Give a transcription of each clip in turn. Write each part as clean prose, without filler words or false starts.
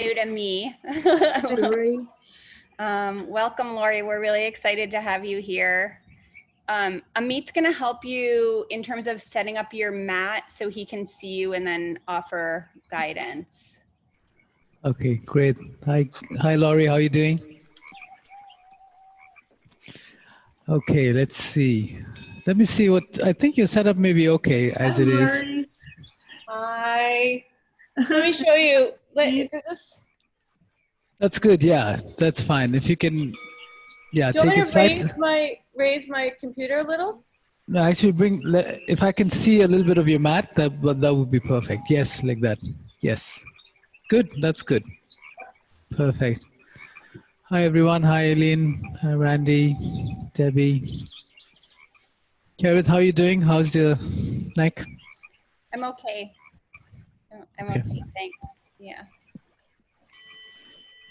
new to me. Lori. Welcome, Lori. We're really excited to have you here. Amit's going to help you in terms of setting up your mat so he can see you and then offer guidance. Okay, great. Hi, Lori. How are you doing? Okay, let's see. Let me see what I think your setup may be okay as it is. Hi. Let me show you. That's good. Yeah, that's fine. If you can, yeah, Do you take it want me to side. raise my computer a little? No, actually, if I can see a little bit of your mat, that would be perfect. Yes, like that. Yes. Good. That's good. Perfect. Hi, everyone. Hi, Eileen. Hi, Randy. Debbie. Karith, how are you doing? How's your neck? I'm okay. I'm Okay. okay. Thanks. Yeah.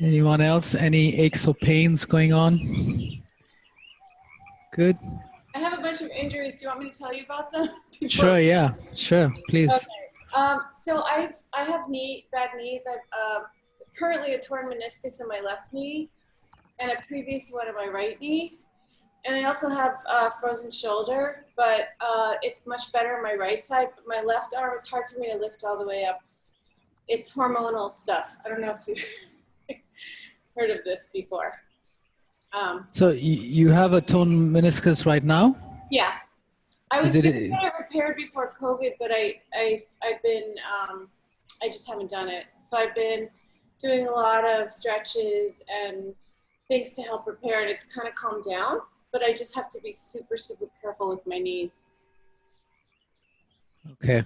Anyone else? Any aches or pains going on? Good. I have a bunch of injuries. Do you want me to tell you about them? Sure. Yeah. Sure. Please. Okay. So I have bad knees. I've currently a torn meniscus in my left knee and a previous one in my right knee. And I also have a frozen shoulder, but it's much better on my right side. But my left arm, it's hard for me to lift all the way up. It's hormonal stuff. I don't know if you've heard of this before. So you have a torn meniscus right now? Yeah. I was going to get it repaired before COVID, but I've been, I just haven't done it. So I've been doing a lot of stretches and things to help repair it. It's kind of calmed down, but I just have to be super, super careful with my knees. Okay.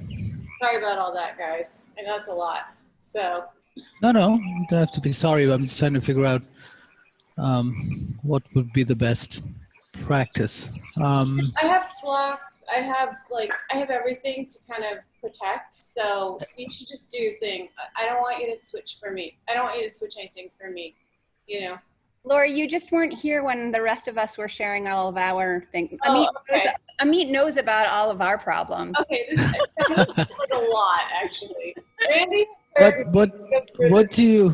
Sorry about all that, guys. I know it's a lot. So. No, you don't have to be sorry. I'm just trying to figure out what would be the best practice. I have blocks. I have everything to kind of protect. So you should just do your thing. I don't want you to switch for me. I don't want you to switch anything for me. You know. Lori, you just weren't here when the rest of us were sharing all of our things. Oh, okay. Amit knows about all of our problems. Okay, this is like a lot, actually. Randy? What do you,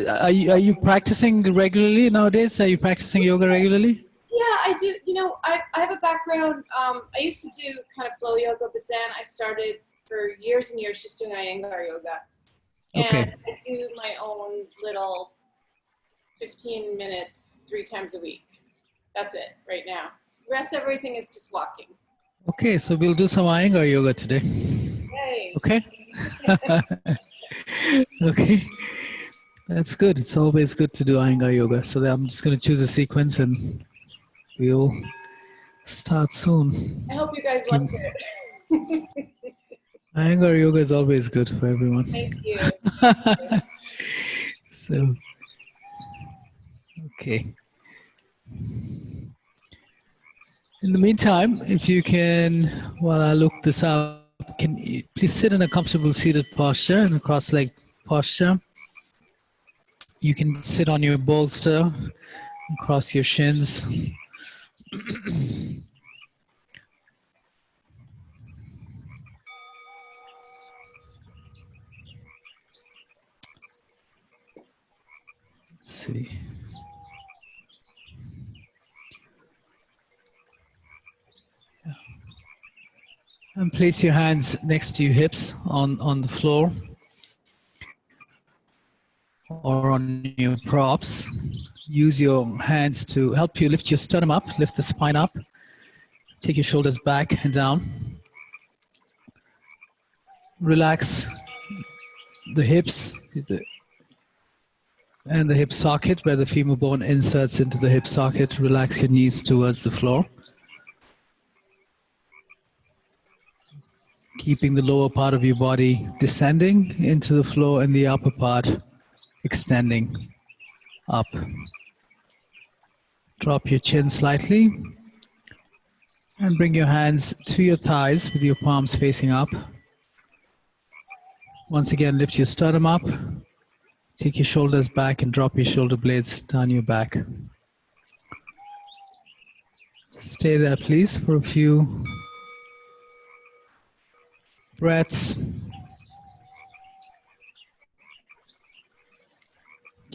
are you practicing regularly nowadays? Are you practicing yoga regularly? Yeah, I do. You know, I have a background. I used to do kind of flow yoga, but then I started for years and years just doing Iyengar yoga. And okay. I do my own little 15 minutes 3 times a week. That's it right now. The rest of everything is just walking. Okay, so we'll do some Iyengar yoga today. Yay. Okay. Okay. That's good. It's always good to do Iyengar yoga. So I'm just going to choose a sequence and we'll start soon. I hope you guys liked it. Iyengar yoga is always good for everyone. Thank you. So, okay. In the meantime, if you can, while I look this up, can you please sit in a comfortable seated posture, in a cross-legged posture. You can sit on your bolster, cross your shins. Let's see. And place your hands next to your hips on the floor or on your props. Use your hands to help you lift your sternum up, lift the spine up. Take your shoulders back and down. Relax the hips and the hip socket where the femur bone inserts into the hip socket. Relax your knees towards the floor. Keeping the lower part of your body descending into the floor and the upper part extending up. Drop your chin slightly and bring your hands to your thighs with your palms facing up. Once again, lift your sternum up. Take your shoulders back and drop your shoulder blades down your back. Stay there, please, for a few breaths.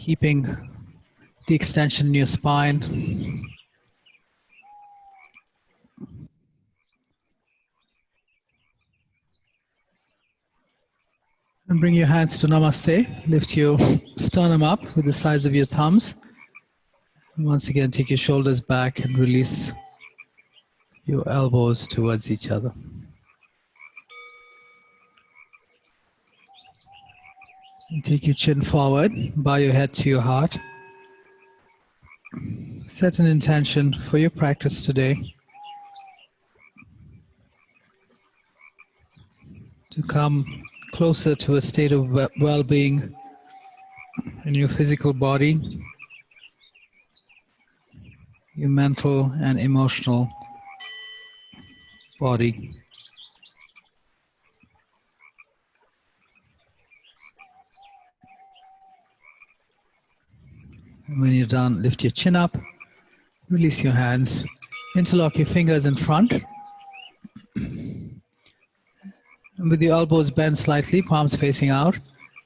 keeping the extension in your spine. And bring your hands to Namaste. Lift your sternum up with the size of your thumbs. And once again, take your shoulders back and release your elbows towards each other. And take your chin forward, bow your head to your heart. Set an intention for your practice today to come closer to a state of well-being in your physical body, your mental and emotional body. And when you're done, lift your chin up, release your hands, interlock your fingers in front. And with your elbows bent slightly, palms facing out,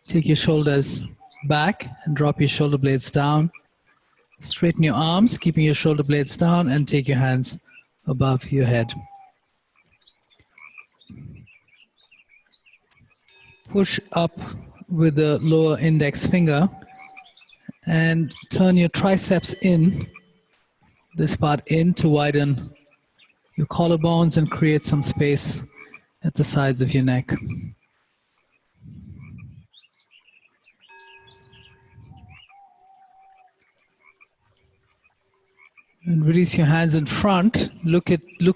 take your shoulders back and drop your shoulder blades down. Straighten your arms, keeping your shoulder blades down, and take your hands above your head. Push up with the lower index finger and turn your triceps in, this part in, to widen your collarbones and create some space at the sides of your neck. And release your hands in front. Look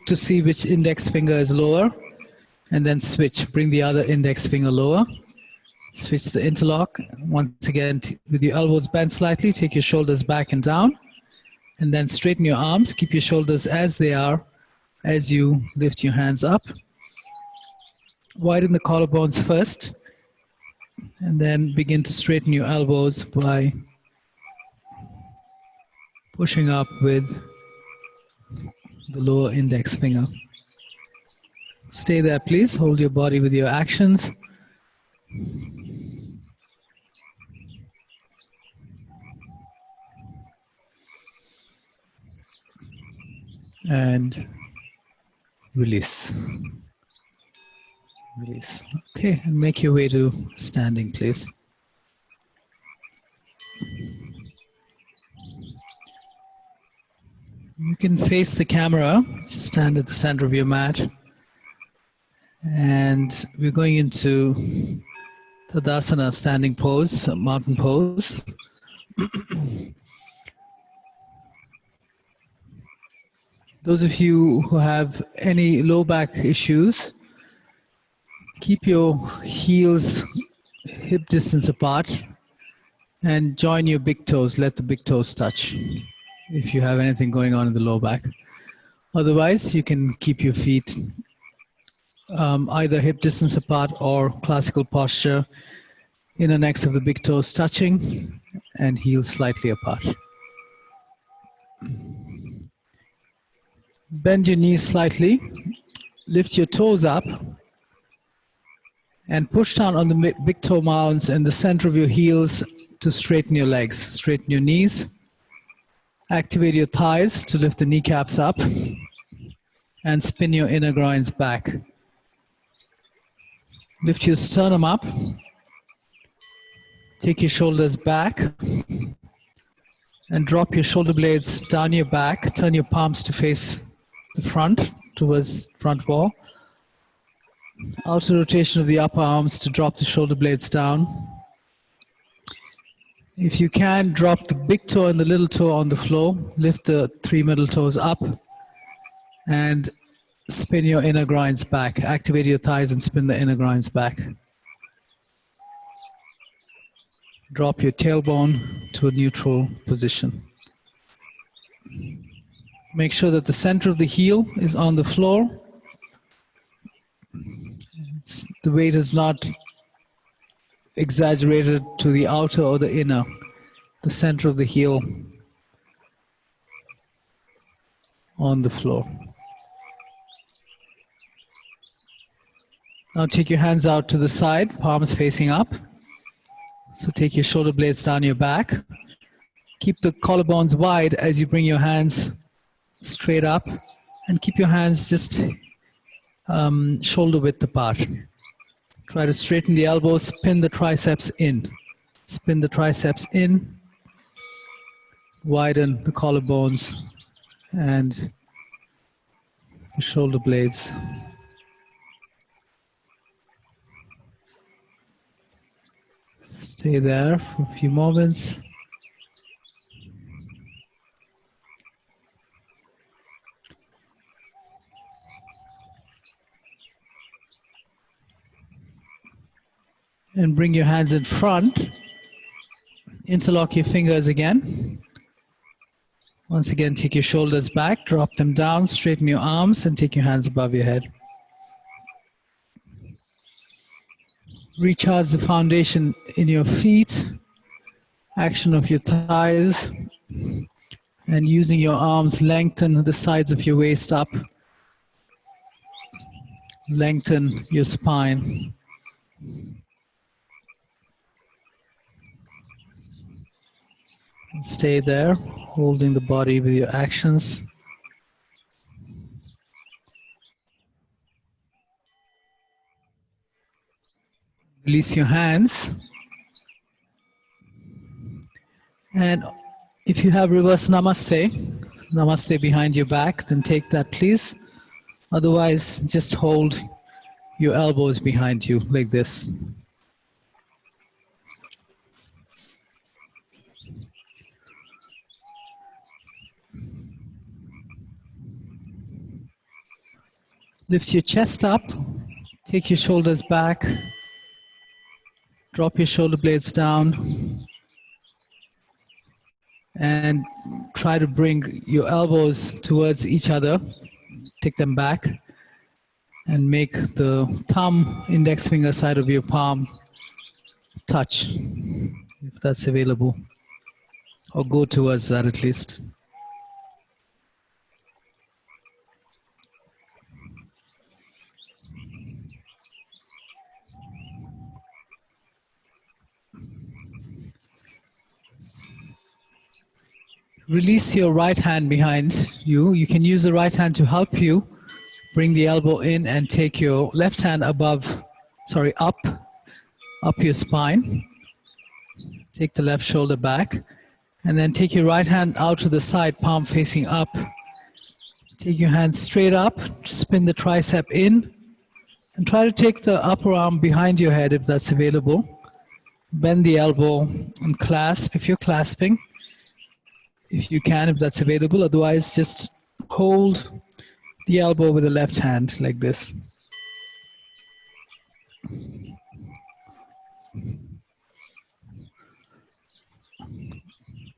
to see which index finger is lower, and then switch. Bring the other index finger lower. Switch the interlock. Once again, with your elbows bent slightly, take your shoulders back and down, and then straighten your arms. Keep your shoulders as they are as you lift your hands up. Widen the collarbones first, and then begin to straighten your elbows by pushing up with the lower index finger. Stay there, please. Hold your body with your actions. And release. Release. Okay, and make your way to standing, please. You can face the camera, just stand at the center of your mat. And we're going into Tadasana, standing pose, mountain pose. Those of you who have any low back issues, keep your heels hip distance apart and join your big toes. Let the big toes touch if you have anything going on in the low back. Otherwise, you can keep your feet either hip distance apart or classical posture, inner necks of the big toes touching and heels slightly apart. Bend your knees slightly, lift your toes up, and push down on the big toe mounds and the center of your heels to straighten your legs. Straighten your knees, activate your thighs to lift the kneecaps up, and spin your inner groins back. Lift your sternum up, take your shoulders back, and drop your shoulder blades down your back. Turn your palms to face the front, towards front wall. Outer rotation of the upper arms to drop the shoulder blades down. If you can, drop the big toe and the little toe on the floor. Lift the 3 middle toes up and spin your inner groins back. Activate your thighs and spin the inner groins back. Drop your tailbone to a neutral position. Make sure that the center of the heel is on the floor. The weight is not exaggerated to the outer or the inner. The center of the heel on the floor. Now take your hands out to the side, palms facing up. So take your shoulder blades down your back. Keep the collarbones wide as you bring your hands straight up, and keep your hands just shoulder width apart. Try to straighten the elbows, spin the triceps in. Spin the triceps in, widen the collarbones and the shoulder blades. Stay there for a few moments. And bring your hands in front. Interlock your fingers again. Once again, take your shoulders back, drop them down, straighten your arms, and take your hands above your head. Recharge the foundation in your feet, action of your thighs, and using your arms, lengthen the sides of your waist up. Lengthen your spine. Stay there, holding the body with your actions. Release your hands. And if you have reverse namaste, namaste behind your back, then take that please. Otherwise, just hold your elbows behind you like this. Lift your chest up, take your shoulders back, drop your shoulder blades down, and try to bring your elbows towards each other. Take them back and make the thumb, index finger side of your palm touch, if that's available, or go towards that at least. Release your right hand behind you. You can use the right hand to help you. Bring the elbow in and take your left hand up your spine. Take the left shoulder back. And then take your right hand out to the side, palm facing up. Take your hand straight up, spin the tricep in, and try to take the upper arm behind your head if that's available. Bend the elbow and clasp if you're clasping. If you can, if that's available. Otherwise, just hold the elbow with the left hand like this.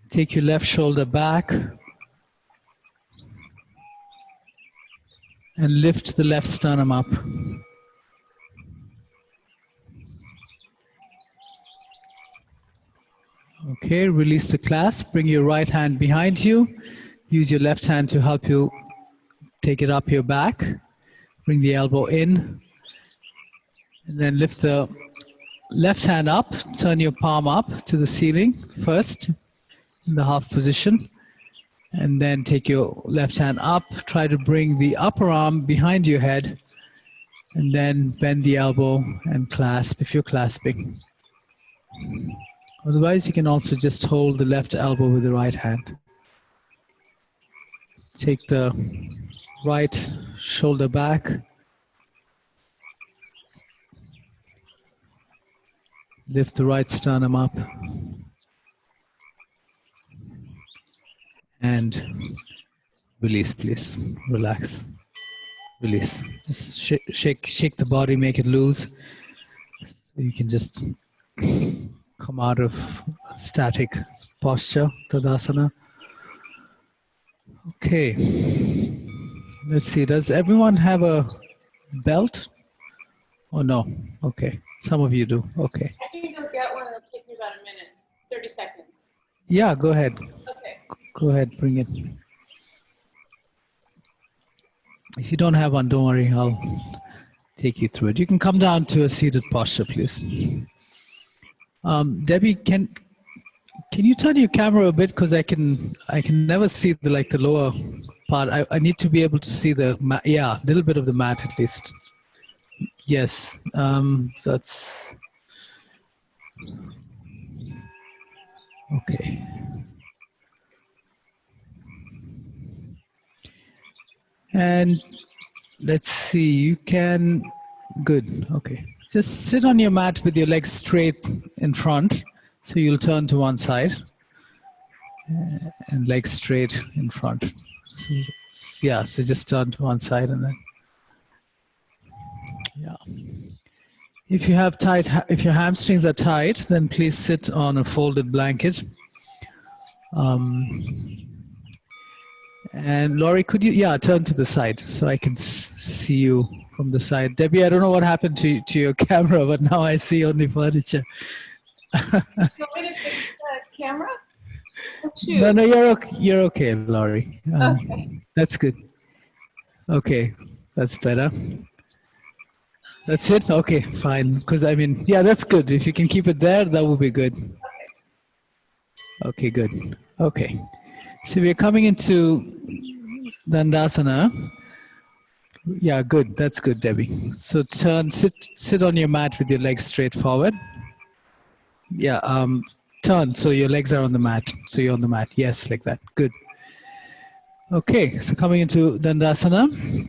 Take your left shoulder back and lift the left sternum up. Okay, release the clasp. Bring your right hand behind you. Use your left hand to help you take it up your back. Bring the elbow in. And then lift the left hand up. Turn your palm up to the ceiling first in the half position. And then take your left hand up. Try to bring the upper arm behind your head. And then bend the elbow and clasp if you're clasping. Otherwise, you can also just hold the left elbow with the right hand. Take the right shoulder back. Lift the right sternum up. And release, please. Relax. Release. Just shake the body, make it loose. You can just come out of static posture, Tadasana. Okay. Let's see. Does everyone have a belt? Oh, no. Okay. Some of you do. Okay. I can go get one. It'll take me about a minute, 30 seconds. Yeah, go ahead. Okay. Go ahead. Bring it. If you don't have one, don't worry. I'll take you through it. You can come down to a seated posture, please. Debbie, can you turn your camera a bit, because I can never see the lower part. I need to be able to see the mat. Yeah, a little bit of the mat at least. Yes, that's okay. And let's see, you can, good, okay. Just sit on your mat with your legs straight in front. So you'll turn to one side and legs straight in front. So, yeah, so just turn to one side and then, yeah. If you have if your hamstrings are tight, then please sit on a folded blanket. And Laurie, could you, turn to the side so I can see you from the side. Debbie, I don't know what happened to your camera, but now I see only furniture. You want me to fix the camera? Oh, shoot. No, you're okay, Laurie. Okay. That's good. Okay, that's better. That's it? Okay, fine. Because I mean, yeah, that's good. If you can keep it there, that would be good. Okay, good. Okay. So we're coming into Dandasana. Yeah, good. That's good, Debbie. So sit on your mat with your legs straight forward. Yeah, turn so your legs are on the mat. So you're on the mat. Yes, like that. Good. Okay, so coming into Dandasana.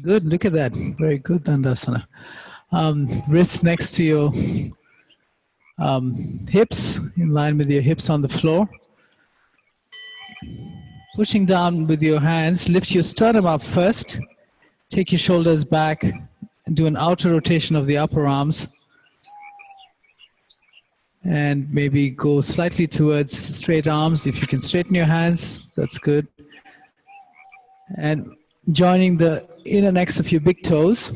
Good, look at that. Very good, Dandasana. Wrists next to your hips, in line with your hips on the floor. Pushing down with your hands, lift your sternum up first. Take your shoulders back and do an outer rotation of the upper arms. And maybe go slightly towards straight arms. If you can straighten your hands, that's good. And joining the inner necks of your big toes.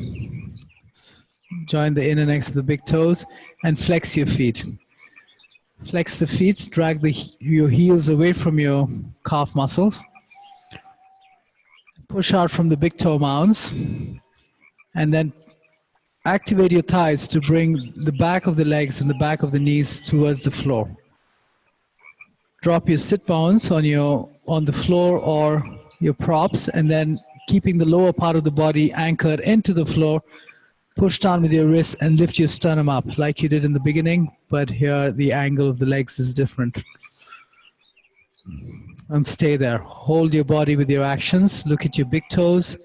Join the inner necks of the big toes and flex your feet. Flex the feet, drag your heels away from your calf muscles. Push out from the big toe mounds. And then activate your thighs to bring the back of the legs and the back of the knees towards the floor. Drop your sit bones on the floor or your props, and then keeping the lower part of the body anchored into the floor, push down with your wrists and lift your sternum up like you did in the beginning, but here the angle of the legs is different. And stay there. Hold your body with your actions. Look at your big toes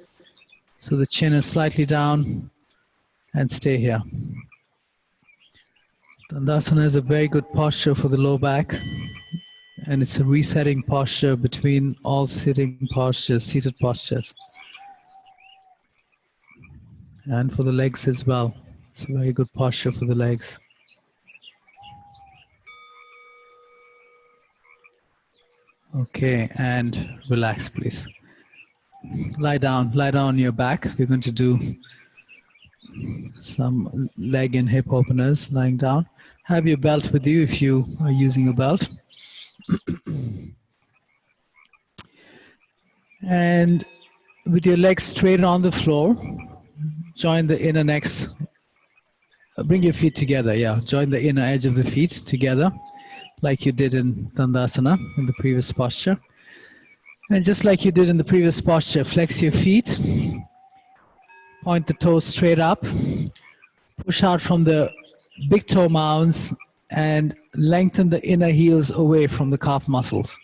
so the chin is slightly down, and stay here. Dandasana is a very good posture for the low back, and it's a resetting posture between all seated postures. And for the legs as well. It's a very good posture for the legs. Okay, and relax, please. Lie down on your back. We're going to do some leg and hip openers lying down. Have your belt with you if you are using a belt. And with your legs straight on the floor, join the inner necks. Bring your feet together, yeah. Join the inner edge of the feet together, like you did in Dandasana, in the previous posture. And just like you did in the previous posture, flex your feet. Point the toes straight up. Push out from the big toe mounds and lengthen the inner heels away from the calf muscles.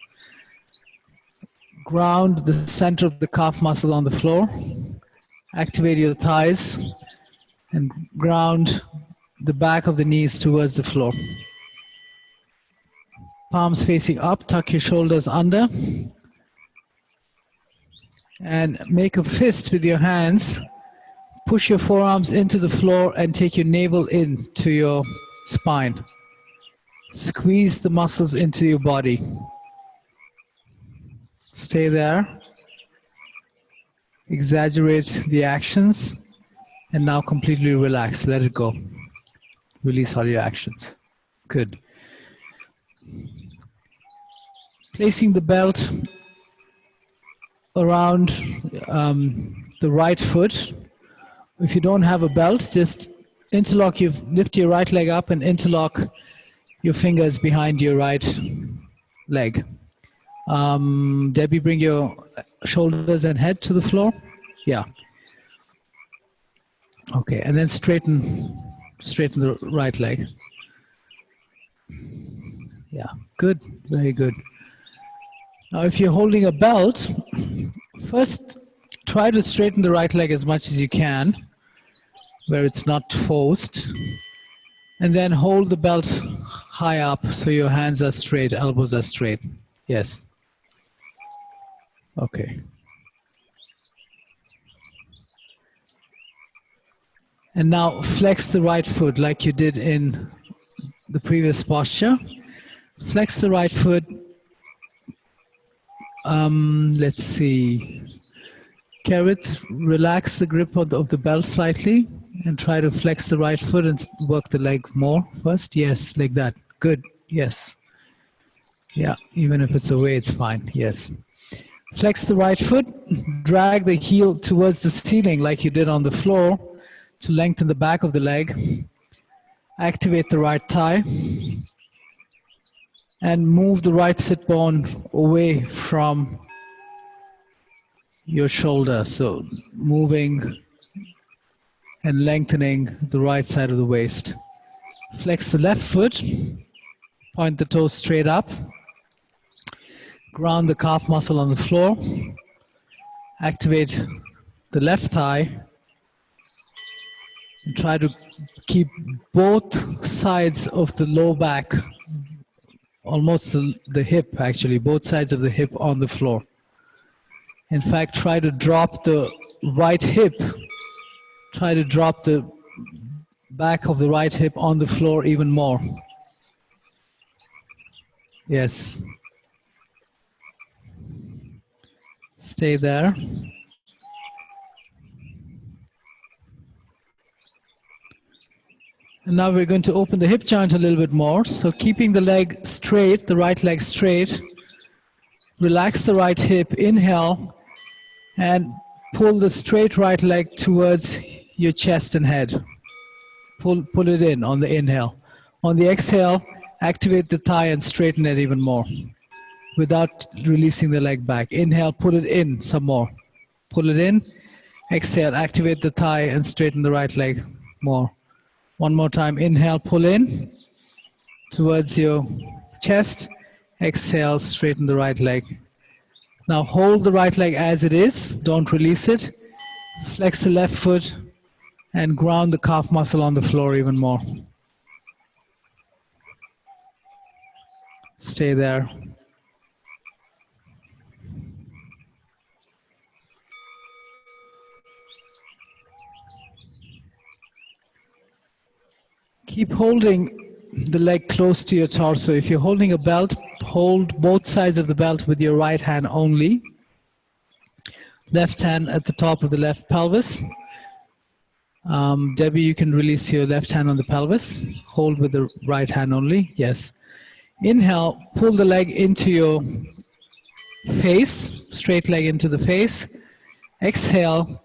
Ground the center of the calf muscle on the floor. Activate your thighs and ground the back of the knees towards the floor. Palms facing up, tuck your shoulders under. And make a fist with your hands. Push your forearms into the floor and take your navel into your spine. Squeeze the muscles into your body. Stay there. Exaggerate the actions. And now completely relax. Let it go. Release all your actions. Good. Placing the belt around the right foot. If you don't have a belt, just lift your right leg up and interlock your fingers behind your right leg. Debbie, bring your shoulders and head to the floor. Yeah. Okay, and then straighten the right leg. Yeah, good, very good. Now, if you're holding a belt, first try to straighten the right leg as much as you can, where it's not forced, and then hold the belt high up so your hands are straight, elbows are straight. Yes. Okay. And now flex the right foot like you did in the previous posture. Flex the right foot. Let's see. Carrot, relax the grip of the belt slightly and try to flex the right foot and work the leg more first. Yes, like that. Good. Yes. Yeah, even if it's away, it's fine. Yes. Flex the right foot. Drag the heel towards the ceiling like you did on the floor to lengthen the back of the leg. Activate the right thigh. And move the right sit bone away from your shoulder. So moving and lengthening the right side of the waist. Flex the left foot. Point the toes straight up. Ground the calf muscle on the floor. Activate the left thigh. And try to keep both sides of the low back, almost the hip actually, both sides of the hip on the floor. In fact, try to drop the right hip. Try to drop the back of the right hip on the floor even more. Yes. Stay there. And now we're going to open the hip joint a little bit more. So keeping the leg straight, the right leg straight. Relax the right hip, inhale, and pull the straight right leg towards your chest and head. Pull it in on the inhale. On the exhale, activate the thigh and straighten it even more without releasing the leg back. Inhale, pull it in some more. Pull it in. Exhale, activate the thigh and straighten the right leg more. One more time. Inhale, pull in towards your chest. Exhale, straighten the right leg. Now hold the right leg as it is. Don't release it. Flex the left foot and ground the calf muscle on the floor even more. Stay there. Keep holding the leg close to your torso. If you're holding a belt, hold both sides of the belt with your right hand only. Left hand at the top of the left pelvis. Debbie, you can release your left hand on the pelvis. Hold with the right hand only. Yes. Inhale, pull the leg into your face, straight leg into the face. Exhale,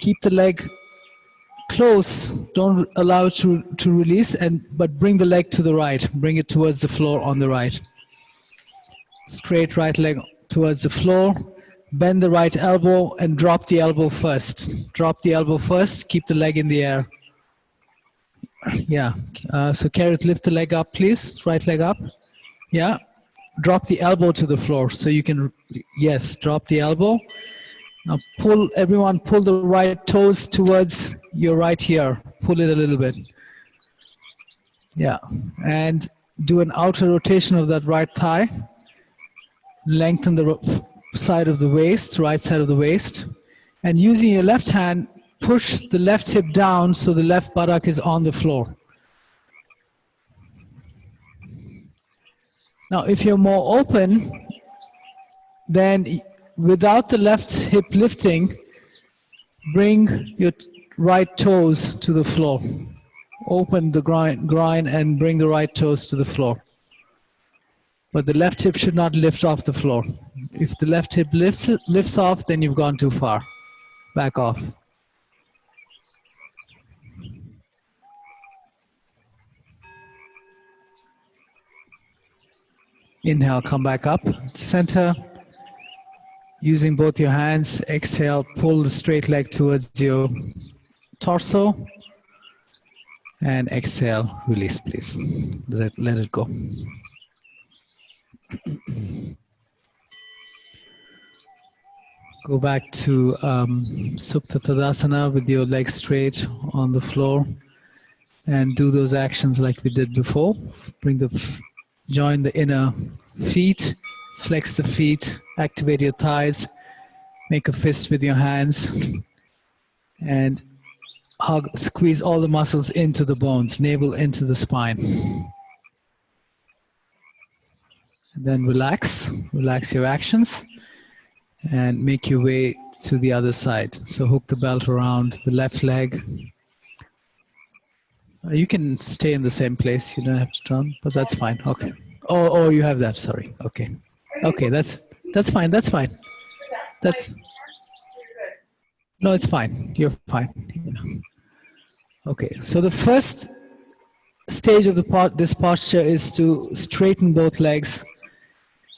keep the leg close, don't allow it to release, but bring the leg to the right. Bring it towards the floor on the right. Straight right leg towards the floor. Bend the right elbow and drop the elbow first. Drop the elbow first, keep the leg in the air. Yeah, so Carrot, lift the leg up, please. Right leg up. Yeah, drop the elbow to the floor so you can, yes, drop the elbow. Now pull, everyone pull the right toes towards your right ear. Pull it a little bit. Yeah, and do an outer rotation of that right thigh. Lengthen the side of the waist, right side of the waist. And using your left hand, push the left hip down so the left buttock is on the floor. Now, if you're more open, then without the left hip lifting, bring your right toes to the floor. Open the groin and bring the right toes to the floor. But the left hip should not lift off the floor. If the left hip lifts off, then you've gone too far. Back off. Inhale, come back up, center. Using both your hands, exhale, pull the straight leg towards your torso. And exhale, release, please. Let it go. Go back to Supta Tadasana with your legs straight on the floor. And do those actions like we did before. Join the inner feet, flex the feet, activate your thighs, make a fist with your hands, and hug, squeeze all the muscles into the bones, navel into the spine. And then relax your actions, and make your way to the other side. So hook the belt around the left leg. You can stay in the same place. You don't have to turn, but that's fine. Okay. Oh, you have that. Sorry. Okay. Okay, that's fine. That's fine. That's no, it's fine. You're fine. Yeah. Okay. So the first stage of this posture is to straighten both legs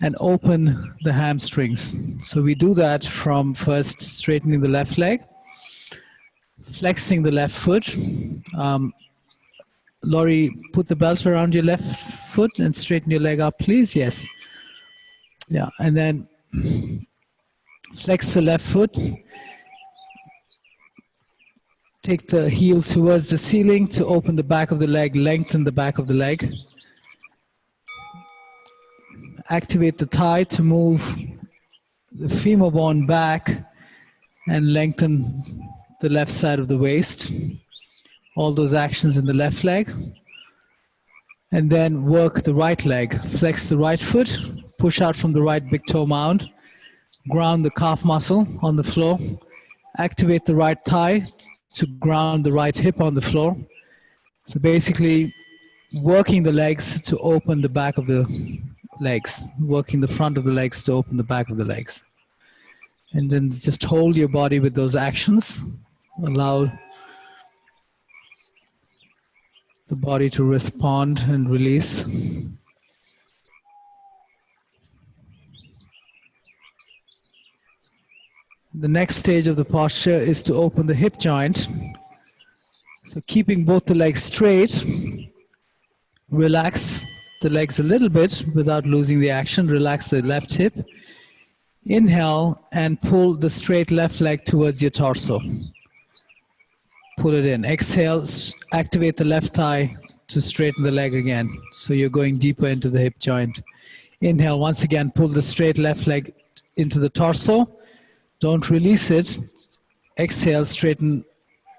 and open the hamstrings. So we do that from first straightening the left leg, flexing the left foot. Laurie, put the belt around your left foot and straighten your leg up, please. Yes. Yeah, and then flex the left foot. Take the heel towards the ceiling to open the back of the leg, lengthen the back of the leg. Activate the thigh to move the femur bone back and lengthen the left side of the waist. All those actions in the left leg. And then work the right leg. Flex the right foot, push out from the right big toe mound, ground the calf muscle on the floor, activate the right thigh to ground the right hip on the floor. So basically working the legs to open the back of the legs, working the front of the legs to open the back of the legs. And then just hold your body with those actions. Allow the body to respond and release. The next stage of the posture is to open the hip joint. So keeping both the legs straight, relax the legs a little bit without losing the action. Relax the left hip. Inhale and pull the straight left leg towards your torso. Pull it in. Exhale, activate the left thigh to straighten the leg again. So you're going deeper into the hip joint. Inhale, once again, pull the straight left leg into the torso. Don't release it. Exhale, straighten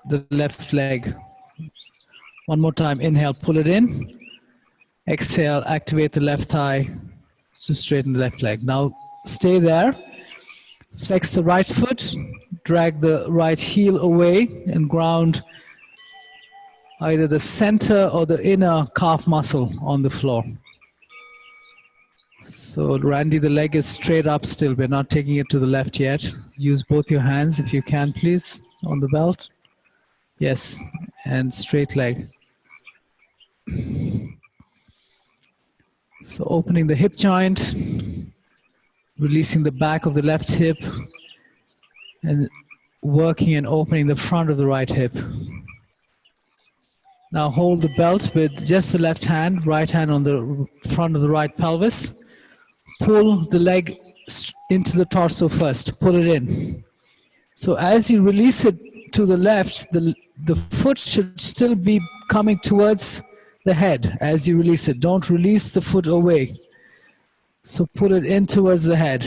the left leg. One more time. Inhale, pull it in. Exhale, activate the left thigh to straighten the left leg. Now stay there. Flex the right foot. Drag the right heel away and ground either the center or the inner calf muscle on the floor. So Randy, the leg is straight up still. We're not taking it to the left yet. Use both your hands if you can, please, on the belt. Yes, and straight leg. So opening the hip joint, releasing the back of the left hip, and working and opening the front of the right hip. Now hold the belt with just the left hand on the front of the right pelvis. Pull the leg into the torso first, pull it in. So as you release it to the left, the foot should still be coming towards the head as you release it. Don't release the foot away. So pull it in towards the head.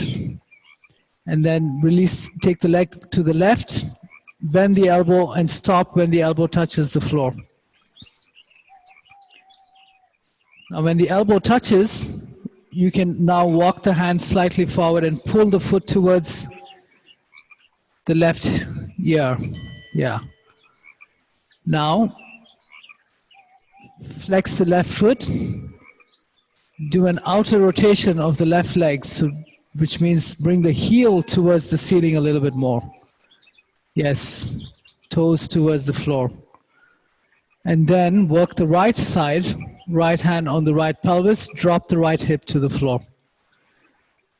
And then release, take the leg to the left, bend the elbow and stop when the elbow touches the floor. Now when the elbow touches, you can now walk the hand slightly forward and pull the foot towards the left ear. Yeah. Now, flex the left foot. Do an outer rotation of the left leg, so, which means bring the heel towards the ceiling a little bit more. Yes, toes towards the floor. And then work the right side, right hand on the right pelvis, drop the right hip to the floor.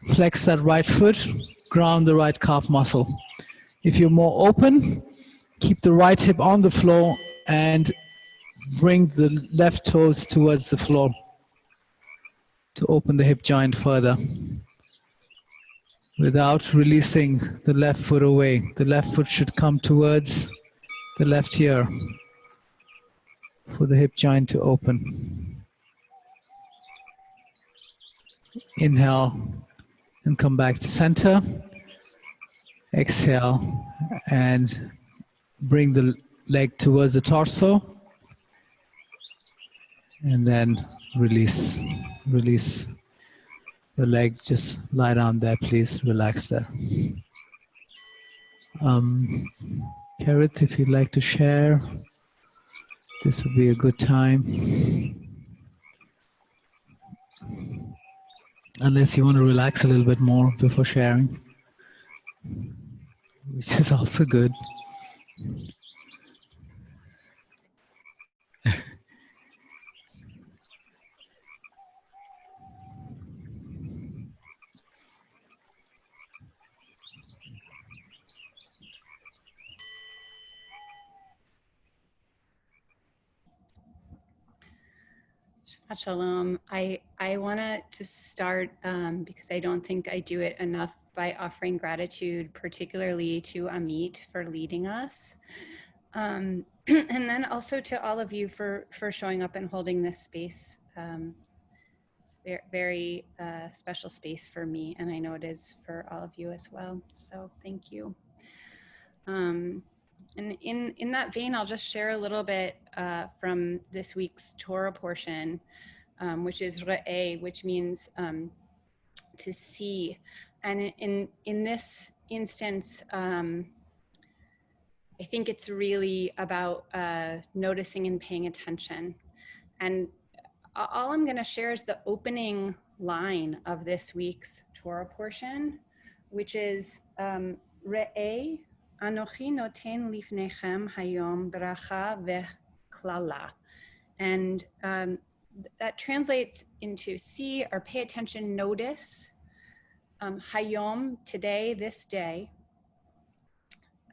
Flex that right foot, ground the right calf muscle. If you're more open, keep the right hip on the floor and bring the left toes towards the floor to open the hip joint further without releasing the left foot away. The left foot should come towards the left ear for the hip joint to open. Inhale and come back to center. Exhale and bring the leg towards the torso. And then release. Release your leg. Just lie down there, please. Relax there. Carrot, if you'd like to share, this would be a good time. Unless you want to relax a little bit more before sharing, which is also good. Shabbat Shalom. I want to just start because I don't think I do it enough by offering gratitude, particularly to Amit for leading us. And then also to all of you for showing up and holding this space. It's very, very special space for me, and I know it is for all of you as well. So thank you. And in that vein, I'll just share a little bit from this week's Torah portion, which is Re'eh, which means to see. And in this instance, I think it's really about noticing and paying attention. And all I'm going to share is the opening line of this week's Torah portion, which is Re'eh Anochi noten lifnechem hayom bracha v'klala. And that translates into see or pay attention, notice. Hayom, today, this day,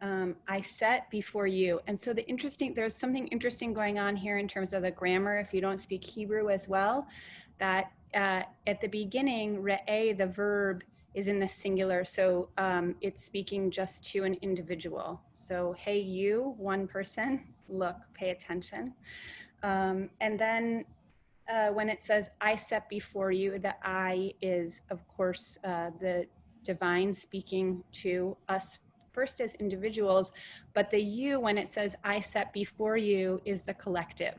I set before you. And so there's something interesting going on here in terms of the grammar, if you don't speak Hebrew as well, that at the beginning, re'eh, the verb, is in the singular. So it's speaking just to an individual. So, hey, you, one person, look, pay attention. And then when it says, I set before you, the I is, of course, the divine speaking to us first as individuals, but the you, when it says, I set before you, is the collective.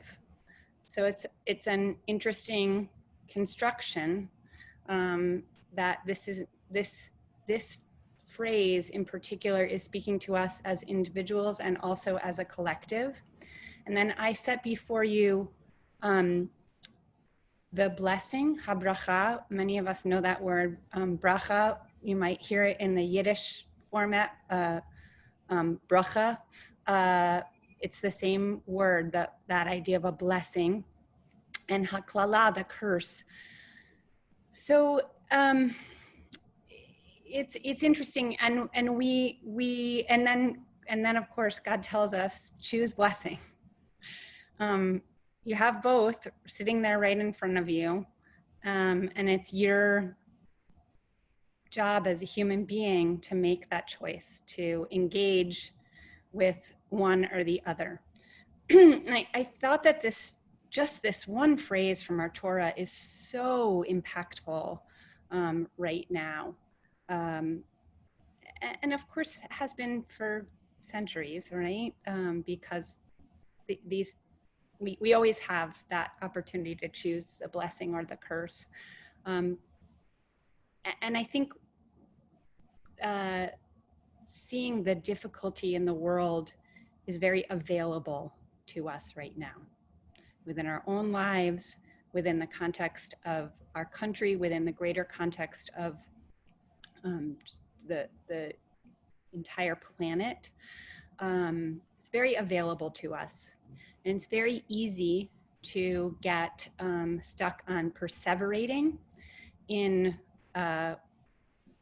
So it's an interesting construction that this phrase in particular is speaking to us as individuals and also as a collective. And then I set before you the blessing, habracha. Many of us know that word, bracha. You might hear it in the Yiddish format, bracha. It's the same word, that idea of a blessing. And haklala, the curse. So it's interesting, and then of course God tells us choose blessing. You have both sitting there right in front of you, and it's your job as a human being to make that choice, to engage with one or the other. And I thought that this one phrase from our Torah is so impactful right now. And of course has been for centuries, right? Because we always have that opportunity to choose the blessing or the curse. And I think seeing the difficulty in the world is very available to us right now, within our own lives, within the context of our country, within the greater context of the entire planet. It's very available to us. And it's very easy to get stuck on perseverating in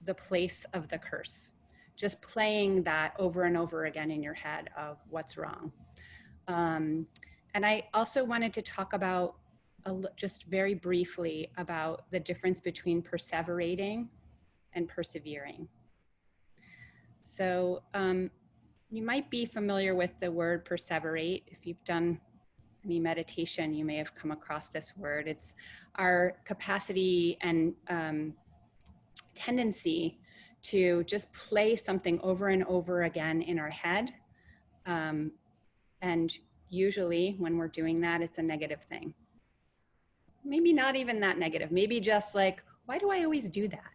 the place of the curse, just playing that over and over again in your head of what's wrong. And I also wanted to talk about just very briefly about the difference between perseverating and persevering. So you might be familiar with the word perseverate. If you've done any meditation, you may have come across this word. It's our capacity and tendency to just play something over and over again in our head. And usually when we're doing that, it's a negative thing. Maybe not even that negative, maybe just like, why do I always do that?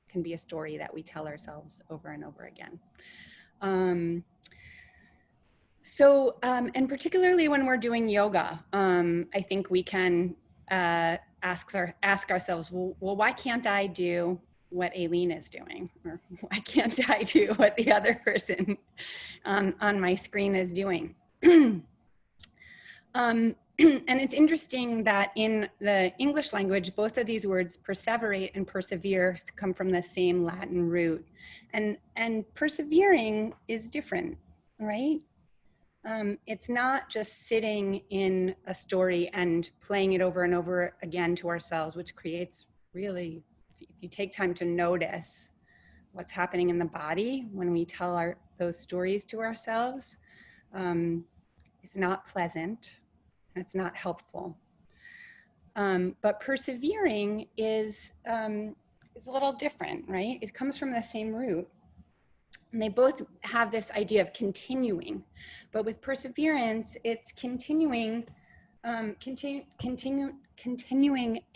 Can be a story that we tell ourselves over and over again. And particularly when we're doing yoga, I think we can ask ourselves, well, why can't I do what Aileen is doing? Or why can't I do what the other person on my screen is doing? And it's interesting that in the English language, both of these words, perseverate and persevere, come from the same Latin root. And persevering is different, right? It's not just sitting in a story and playing it over and over again to ourselves, which creates really, if you take time to notice what's happening in the body when we tell those stories to ourselves, it's not pleasant. It's not helpful. But persevering is a little different, right? It comes from the same root. And they both have this idea of continuing. But with perseverance, it's continuing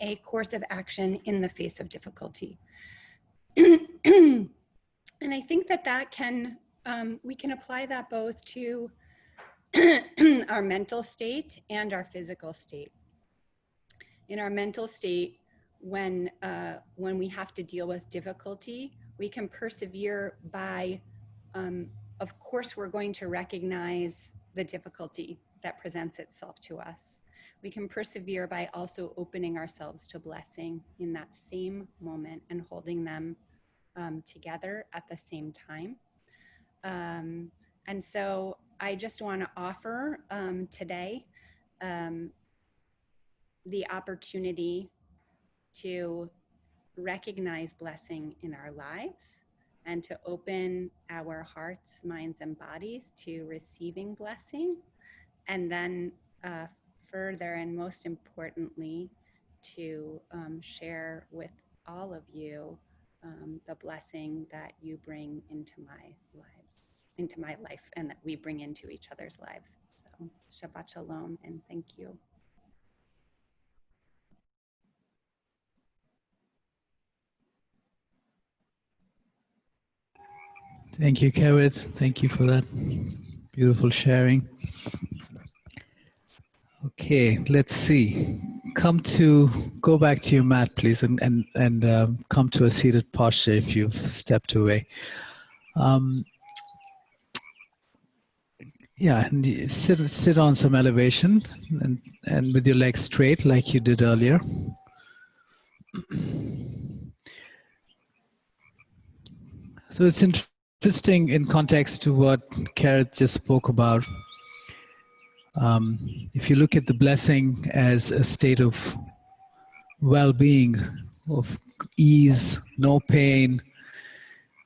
a course of action in the face of difficulty. And I think that can, we can apply that both to our mental state and our physical state. In our mental state, when we have to deal with difficulty, we can persevere by, of course, we're going to recognize the difficulty that presents itself to us. We can persevere by also opening ourselves to blessing in that same moment and holding them together at the same time. And so I just want to offer today the opportunity to recognize blessing in our lives and to open our hearts, minds, and bodies to receiving blessing. And then further and most importantly, to share with all of you the blessing that you bring into my life, and that we bring into each other's lives. So Shabbat Shalom, and thank you. Thank you, Kerith. Thank you for that beautiful sharing. Okay, let's see. Go back to your mat, please, and come to a seated posture if you've stepped away. Yeah, and sit on some elevation and with your legs straight like you did earlier. So it's interesting in context to what Kerith just spoke about. If you look at the blessing as a state of well-being, of ease, no pain,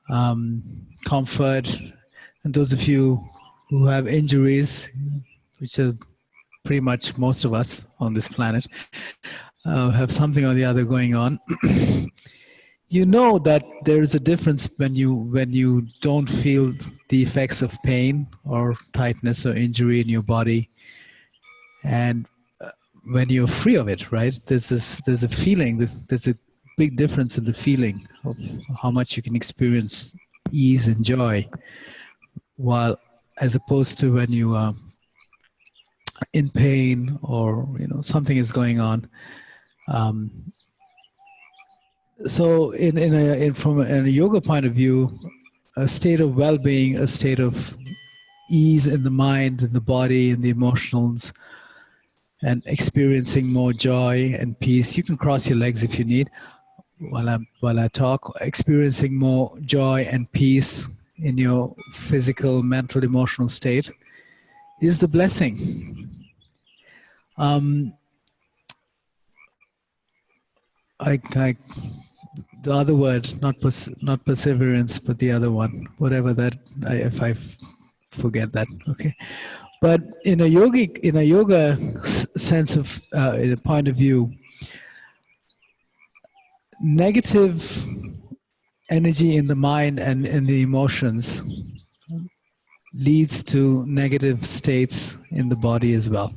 comfort, and those of you who have injuries, which are pretty much most of us on this planet, have something or the other going on. You know that there is a difference when you don't feel the effects of pain or tightness or injury in your body, and when you're free of it, right? There's a feeling. There's a big difference in the feeling of how much you can experience ease and joy, while as opposed to when you are in pain or something is going on. So from a yoga point of view, a state of well-being, a state of ease in the mind, in the body, in the emotions, and experiencing more joy and peace. You can cross your legs if you need. while I talk, experiencing more joy and peace in your physical, mental, emotional state is the blessing. The other word, not perseverance, but the other one, whatever that, if I forget that, okay. But in a yoga sense of, in a point of view, negative energy in the mind and in the emotions leads to negative states in the body as well.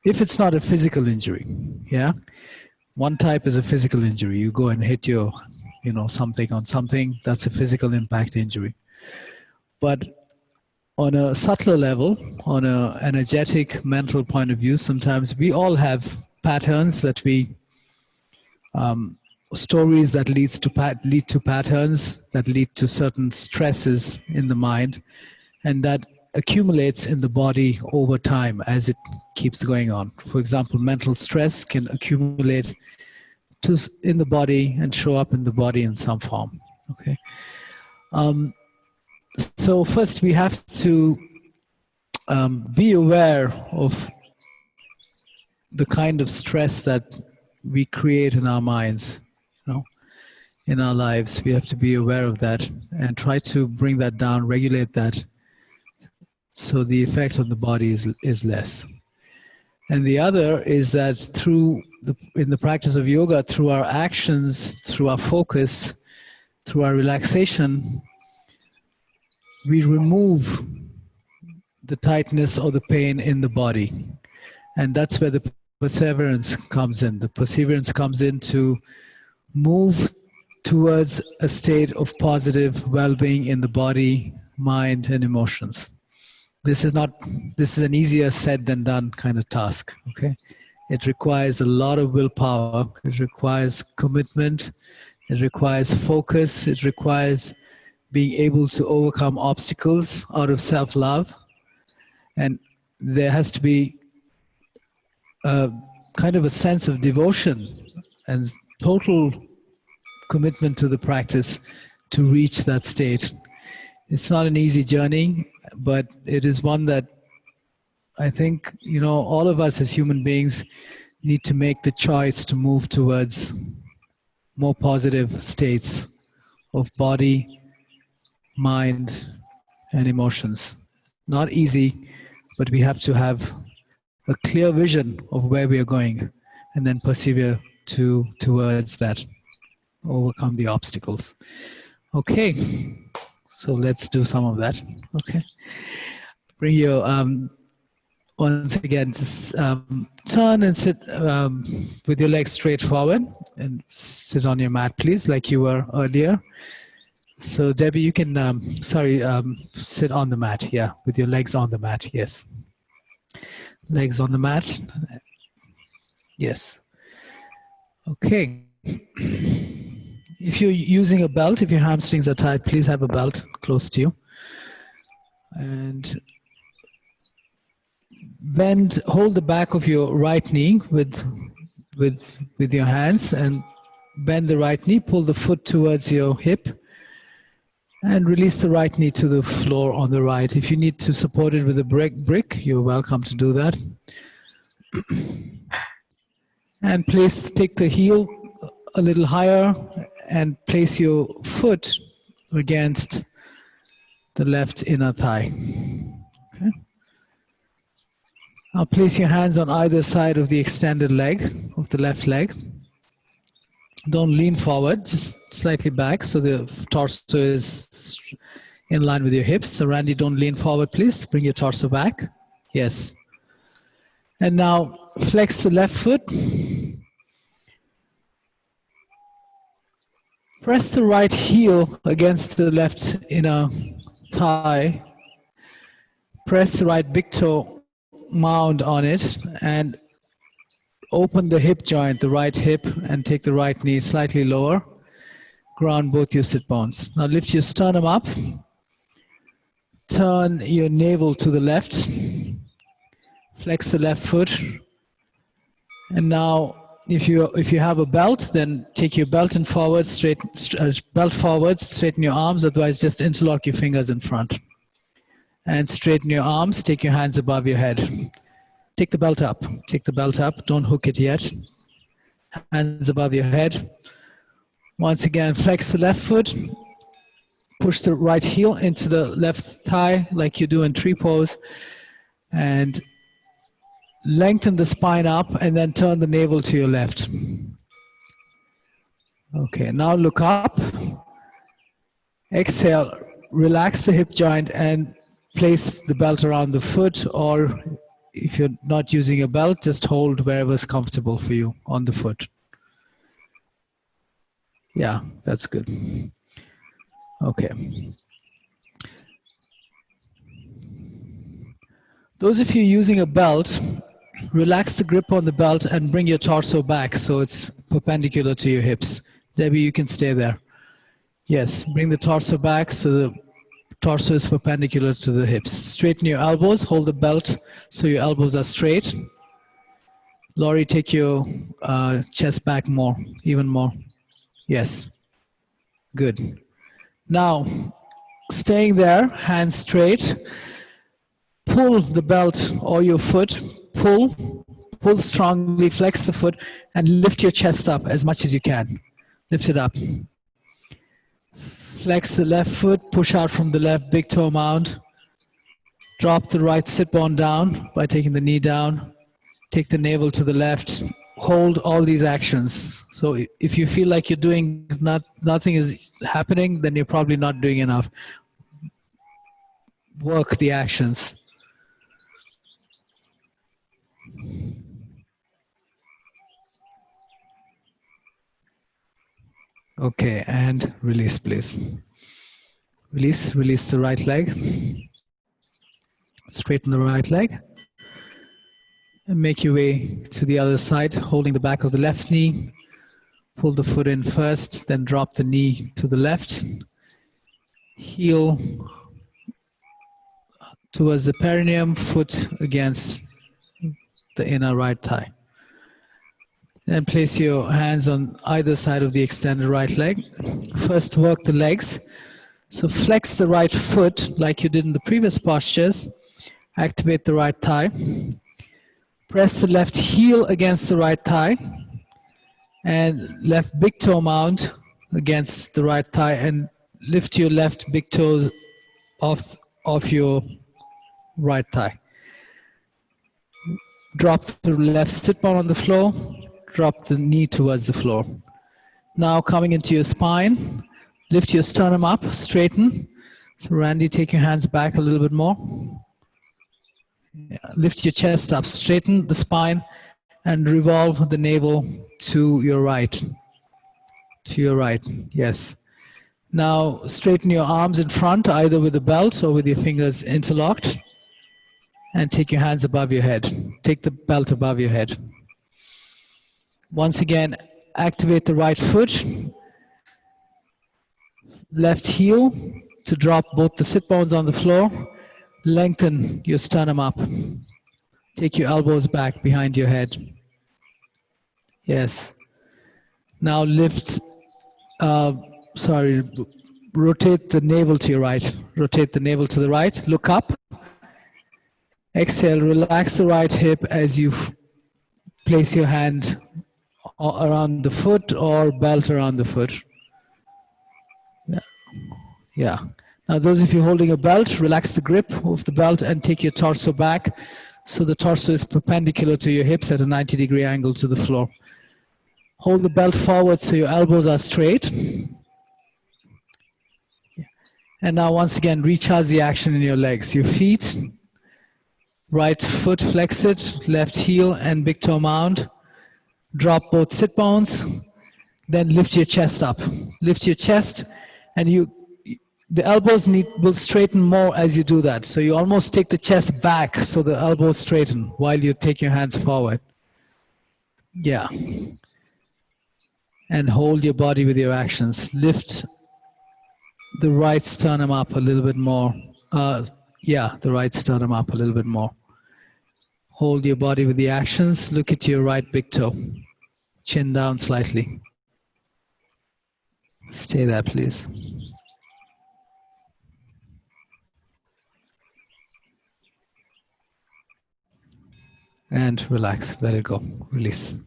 If it's not a physical injury, yeah? One type is a physical injury. You go and hit your, something on something, that's a physical impact injury. But on a subtler level, on an energetic, mental point of view, sometimes we all have patterns that we, stories that lead to patterns that lead to certain stresses in the mind, and that accumulates in the body over time as it keeps going on. For example, mental stress can accumulate in the body and show up in the body in some form. Okay. So first we have to be aware of the kind of stress that we create in our minds, in our lives. We have to be aware of that and try to bring that down, regulate that, so the effect on the body is less. And the other is that in the practice of yoga, through our actions, through our focus, through our relaxation, we remove the tightness or the pain in the body. And that's where the perseverance comes in. The perseverance comes in to move towards a state of positive well-being in the body, mind, and emotions. This is an easier said than done kind of task, okay? It requires a lot of willpower. It requires commitment. It requires focus. It requires being able to overcome obstacles out of self-love. And there has to be a kind of a sense of devotion and total commitment to the practice to reach that state. It's not an easy journey, but it is one that I think, all of us as human beings need to make the choice to move towards more positive states of body, mind, and emotions. Not easy, but we have to have a clear vision of where we are going and then persevere towards that, overcome the obstacles. Okay, so let's do some of that. Okay, bring your, once again, just turn and sit with your legs straight forward and sit on your mat, please, like you were earlier. So Debbie, you can, sit on the mat, yeah, with your legs on the mat, yes. Legs on the mat, yes. Okay. If you're using a belt, if your hamstrings are tight, please have a belt close to you. And hold the back of your right knee with your hands and bend the right knee, pull the foot towards your hip and release the right knee to the floor on the right. If you need to support it with a brick, you're welcome to do that. And take the heel a little higher and place your foot against the left inner thigh. Okay. Now place your hands on either side of the extended leg, of the left leg. Don't lean forward, just slightly back so the torso is in line with your hips. So Randy, don't lean forward, please. Bring your torso back. Yes. And now flex the left foot. Press the right heel against the left inner thigh. Press the right big toe mound on it and open the hip joint, the right hip, and take the right knee slightly lower. Ground both your sit bones. Now lift your sternum up. Turn your navel to the left. Flex the left foot. And now if you have a belt, then take your belt and forward, belt forward, straighten your arms. Otherwise, just interlock your fingers in front and straighten your arms. Take your hands above your head. Take the belt up. Take the belt up. Don't hook it yet. Hands above your head. Once again, flex the left foot. Push the right heel into the left thigh like you do in tree pose. And lengthen the spine up and then turn the navel to your left. Okay, now look up. Exhale, relax the hip joint and place the belt around the foot, or if you're not using a belt, just hold wherever is comfortable for you on the foot. Yeah, that's good. Okay. Those of you using a belt, relax the grip on the belt and bring your torso back so it's perpendicular to your hips. Debbie, you can stay there. Yes, bring the torso back so the torso is perpendicular to the hips. Straighten your elbows, hold the belt so your elbows are straight. Laurie, take your chest back more, even more. Yes, good. Now, staying there, hands straight. Pull the belt or your foot, pull strongly, flex the foot, and lift your chest up as much as you can. Lift it up. Flex the left foot, push out from the left, big toe mound. Drop the right sit bone down by taking the knee down. Take the navel to the left. Hold all these actions. So if you feel like you're doing nothing is happening, then you're probably not doing enough. Work the actions. Okay, and release, please. Release the right leg. Straighten the right leg. And make your way to the other side, holding the back of the left knee. Pull the foot in first, then drop the knee to the left. Heel towards the perineum, foot against the inner right thigh. Then place your hands on either side of the extended right leg. First, work the legs. So flex the right foot like you did in the previous postures. Activate the right thigh. Press the left heel against the right thigh. And left big toe mount against the right thigh. And lift your left big toes off your right thigh. Drop the left sit bone on the floor. Drop the knee towards the floor. Now coming into your spine, lift your sternum up, straighten. So Randy, take your hands back a little bit more. Yeah. Lift your chest up, straighten the spine, and revolve the navel to your right. To your right, yes. Now straighten your arms in front, either with a belt or with your fingers interlocked. And take your hands above your head. Take the belt above your head. Once again, activate the right foot. Left heel to drop both the sit bones on the floor. Lengthen your sternum up. Take your elbows back behind your head. Yes. Now lift, rotate the navel to your right. Rotate the navel to the right. Look up. Exhale, relax the right hip as you place your hand around the foot or belt around the foot. Yeah. Now those of you holding a belt, relax the grip of the belt and take your torso back so the torso is perpendicular to your hips at a 90-degree angle to the floor. Hold the belt forward so your elbows are straight. And now once again, recharge the action in your legs. Your feet, right foot, flex it, left heel and big toe mound. Drop both sit bones, then lift your chest up. Lift your chest, and the elbows will straighten more as you do that. So you almost take the chest back so the elbows straighten while you take your hands forward. Yeah. And hold your body with your actions. Lift the right sternum up a little bit more. The right sternum up a little bit more. Hold your body with the actions. Look at your right big toe. Chin down slightly. Stay there, please. And relax, let it go, release.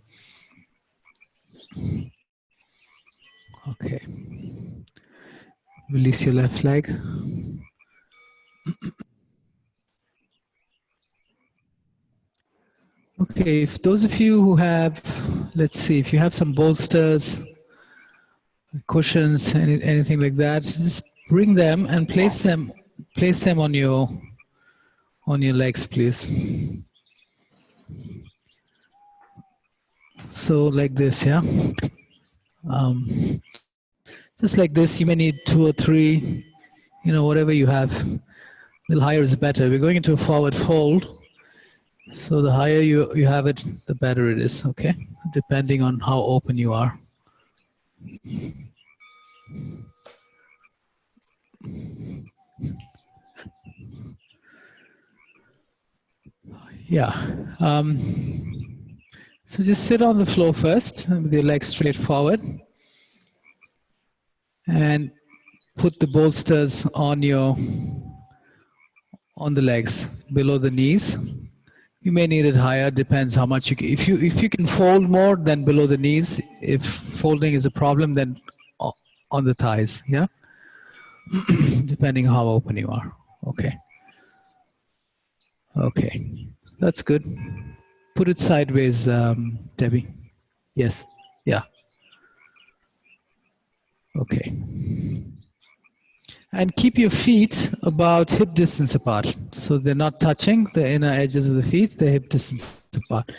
Okay. Release your left leg. Okay, if those of you who have, let's see, if you have some bolsters, cushions, anything like that, just bring them and place them on your legs, please. So like this, yeah. Just like this, you may need 2 or 3, whatever you have. A little higher is better. We're going into a forward fold. So the higher you have it, the better it is, okay? Depending on how open you are. Yeah. So just sit on the floor first with your legs straight forward. And put the bolsters on the legs, below the knees. You may need it higher, depends how much you can. If you can fold more, then below the knees. If folding is a problem, then on the thighs, yeah? Depending how open you are. Okay. Okay, that's good. Put it sideways, Debbie. Yes, yeah. Okay. And keep your feet about hip distance apart. So they're not touching the inner edges of the feet, they're hip distance apart.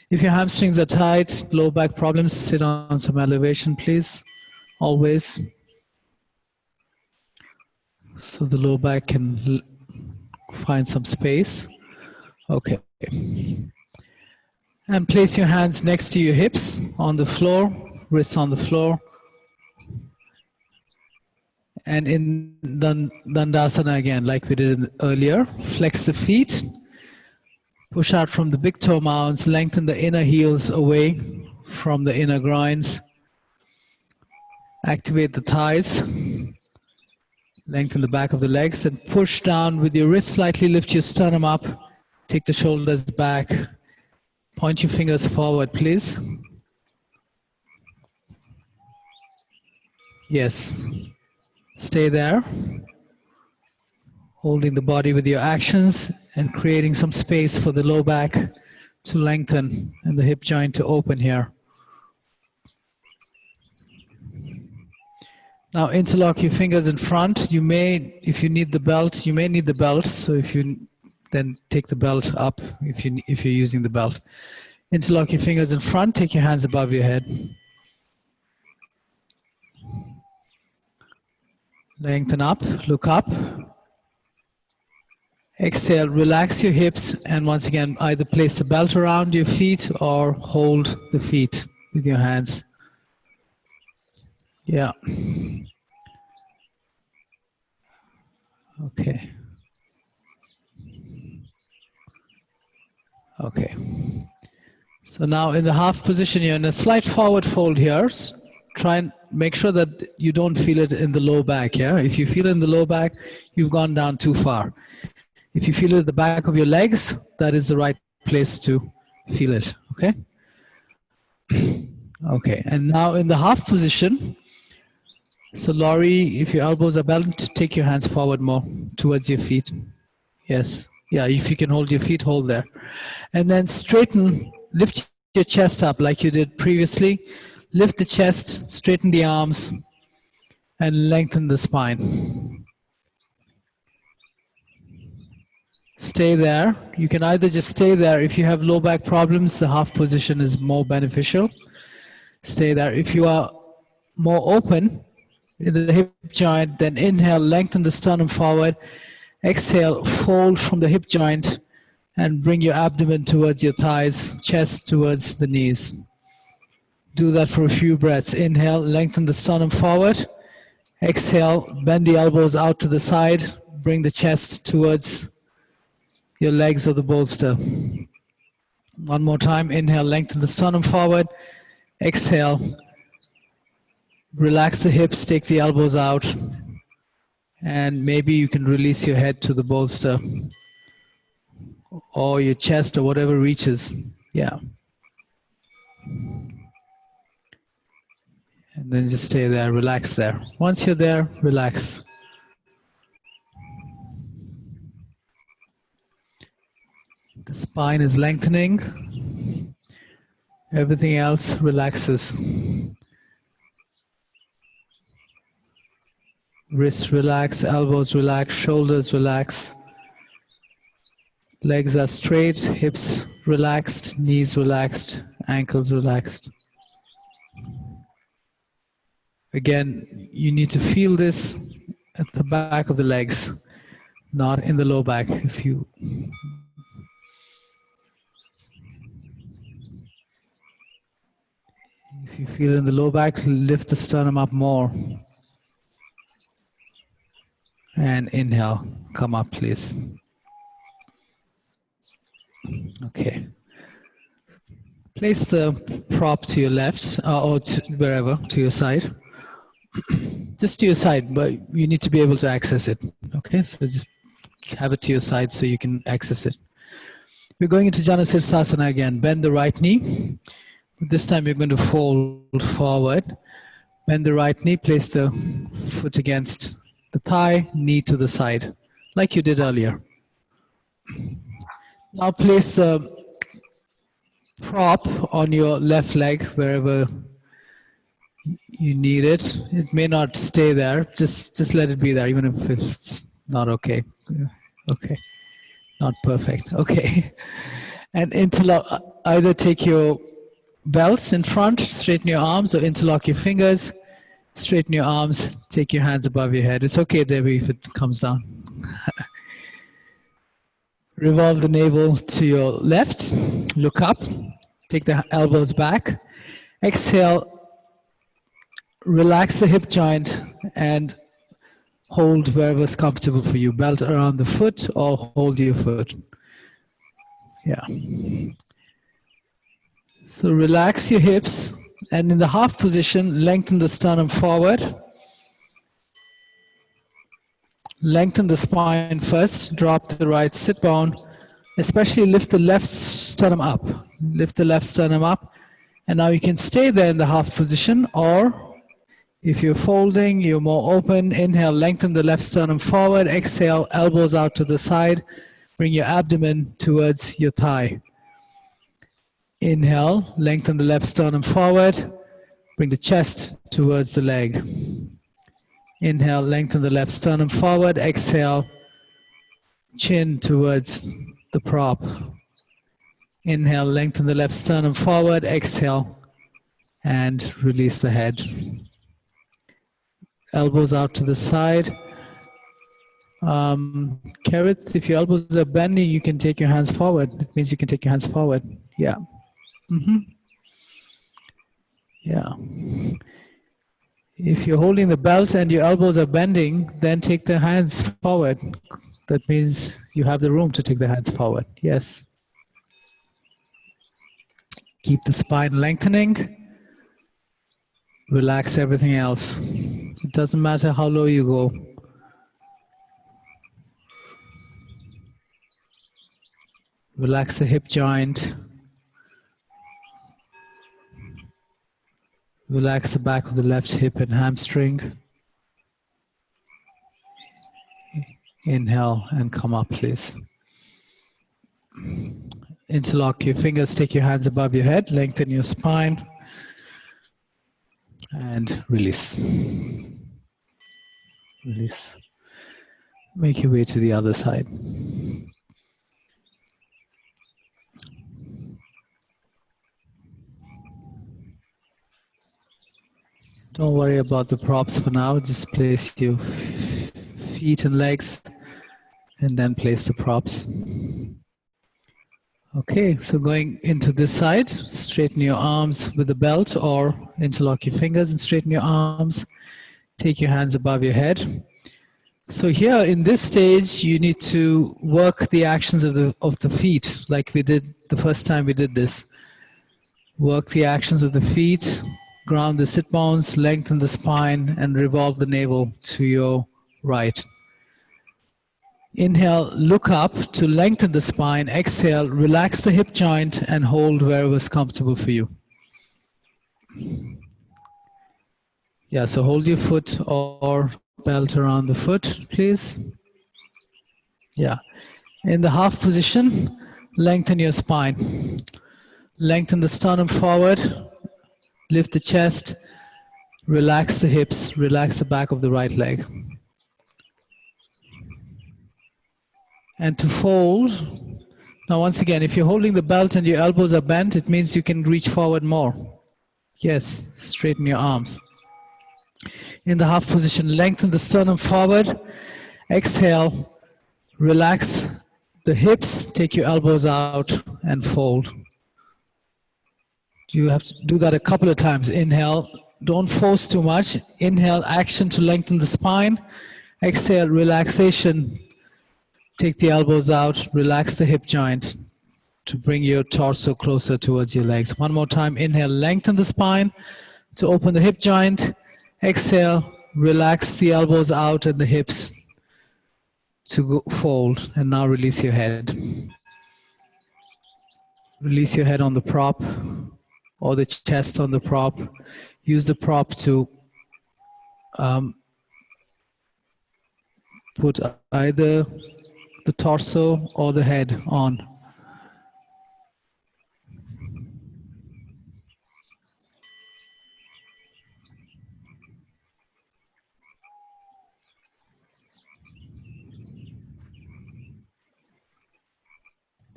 If your hamstrings are tight, low back problems, sit on some elevation, please. Always. So the low back can find some space. Okay. And place your hands next to your hips on the floor, wrists on the floor. And in Dandasana again, like we did earlier, flex the feet, push out from the big toe mounds, lengthen the inner heels away from the inner groins, activate the thighs, lengthen the back of the legs, and push down with your wrist slightly, lift your sternum up, take the shoulders back, point your fingers forward, please. Yes. Stay there, holding the body with your actions and creating some space for the low back to lengthen and the hip joint to open here. Now interlock your fingers in front. You may, if you need the belt, you may need the belt. So if you then take the belt up, if you're using the belt. Interlock your fingers in front, take your hands above your head. Lengthen up, look up. Exhale, relax your hips, and once again, either place the belt around your feet or hold the feet with your hands. Yeah. Okay. Okay. So now in the half position, you're in a slight forward fold here. Try and make sure that you don't feel it in the low back, yeah? If you feel it in the low back, you've gone down too far. If you feel it at the back of your legs, that is the right place to feel it, okay? Okay, and now in the half position, so Laurie, if your elbows are bent, take your hands forward more towards your feet. Yes, yeah, if you can hold your feet, hold there. And then straighten, lift your chest up like you did previously. Lift the chest, straighten the arms, and lengthen the spine. Stay there. You can either just stay there. If you have low back problems, the half position is more beneficial. Stay there. If you are more open in the hip joint, then inhale, lengthen the sternum forward. Exhale, fold from the hip joint, and bring your abdomen towards your thighs, chest towards the knees. Do that for a few breaths. Inhale, lengthen the sternum forward. Exhale, bend the elbows out to the side. Bring the chest towards your legs or the bolster. One more time. Inhale, lengthen the sternum forward. Exhale. Relax the hips, take the elbows out, and maybe you can release your head to the bolster or your chest or whatever reaches. Yeah. And then just stay there, relax there. Once you're there, relax. The spine is lengthening. Everything else relaxes. Wrists relax, elbows relax, shoulders relax. Legs are straight, hips relaxed, knees relaxed, ankles relaxed. Again, you need to feel this at the back of the legs, not in the low back. If you feel in the low back, lift the sternum up more. And inhale, come up please. Okay. Place the prop to your left or to wherever, to your side. Just to your side, but you need to be able to access it. Okay, so just have it to your side so you can access it. We're going into Janu Sirsasana again. Bend the right knee. This time you're going to fold forward. Bend the right knee, place the foot against the thigh, knee to the side, like you did earlier. Now place the prop on your left leg wherever you need it. It may not stay there. Just let it be there, even if it's not okay. Okay, not perfect. Okay, and interlock. Either take your belts in front, straighten your arms, or interlock your fingers. Straighten your arms. Take your hands above your head. It's okay, Debbie, if it comes down. Revolve the navel to your left. Look up. Take the elbows back. Exhale. Relax the hip joint and hold wherever's comfortable for you. Belt around the foot or hold your foot. Yeah. So relax your hips and in the half position, lengthen the sternum forward. Lengthen the spine first. Drop the right sit bone. Especially lift the left sternum up. Lift the left sternum up. And now you can stay there in the half position, or if you're folding, you're more open. Inhale, lengthen the left sternum forward. Exhale, elbows out to the side. Bring your abdomen towards your thigh. Inhale, lengthen the left sternum forward. Bring the chest towards the leg. Inhale, lengthen the left sternum forward. Exhale, chin towards the prop. Inhale, lengthen the left sternum forward. Exhale, and release the head. Elbows out to the side. Carrot, if your elbows are bending, you can take your hands forward. It means you can take your hands forward. Yeah. Yeah. If you're holding the belt and your elbows are bending, then take the hands forward. That means you have the room to take the hands forward. Yes. Keep the spine lengthening. Relax everything else. It doesn't matter how low you go. Relax the hip joint. Relax the back of the left hip and hamstring. Inhale and come up, please. Interlock your fingers, take your hands above your head, lengthen your spine, and release. Release. Make your way to the other side. Don't worry about the props for now. Just place your feet and legs and then place the props. Okay, so going into this side, straighten your arms with the belt or interlock your fingers and straighten your arms. Take your hands above your head. So here in this stage, you need to work the actions of the feet like we did the first time we did this. Work the actions of the feet, ground the sit bones, lengthen the spine, and revolve the navel to your right. Inhale, look up to lengthen the spine. Exhale, relax the hip joint and hold wherever is comfortable for you. Yeah, so hold your foot or belt around the foot, please. Yeah. In the half position, lengthen your spine. Lengthen the sternum forward, lift the chest, relax the hips, relax the back of the right leg. And to fold, now once again, if you're holding the belt and your elbows are bent, it means you can reach forward more. Yes, straighten your arms. In the half position, lengthen the sternum forward. Exhale, relax the hips, take your elbows out and fold. You have to do that a couple of times. Inhale, don't force too much. Inhale, action to lengthen the spine. Exhale, relaxation. Take the elbows out, relax the hip joint to bring your torso closer towards your legs. One more time, inhale, lengthen the spine to open the hip joint. Exhale, relax the elbows out and the hips to go fold. And now release your head. Release your head on the prop or the chest on the prop. Use the prop to put either the torso or the head on.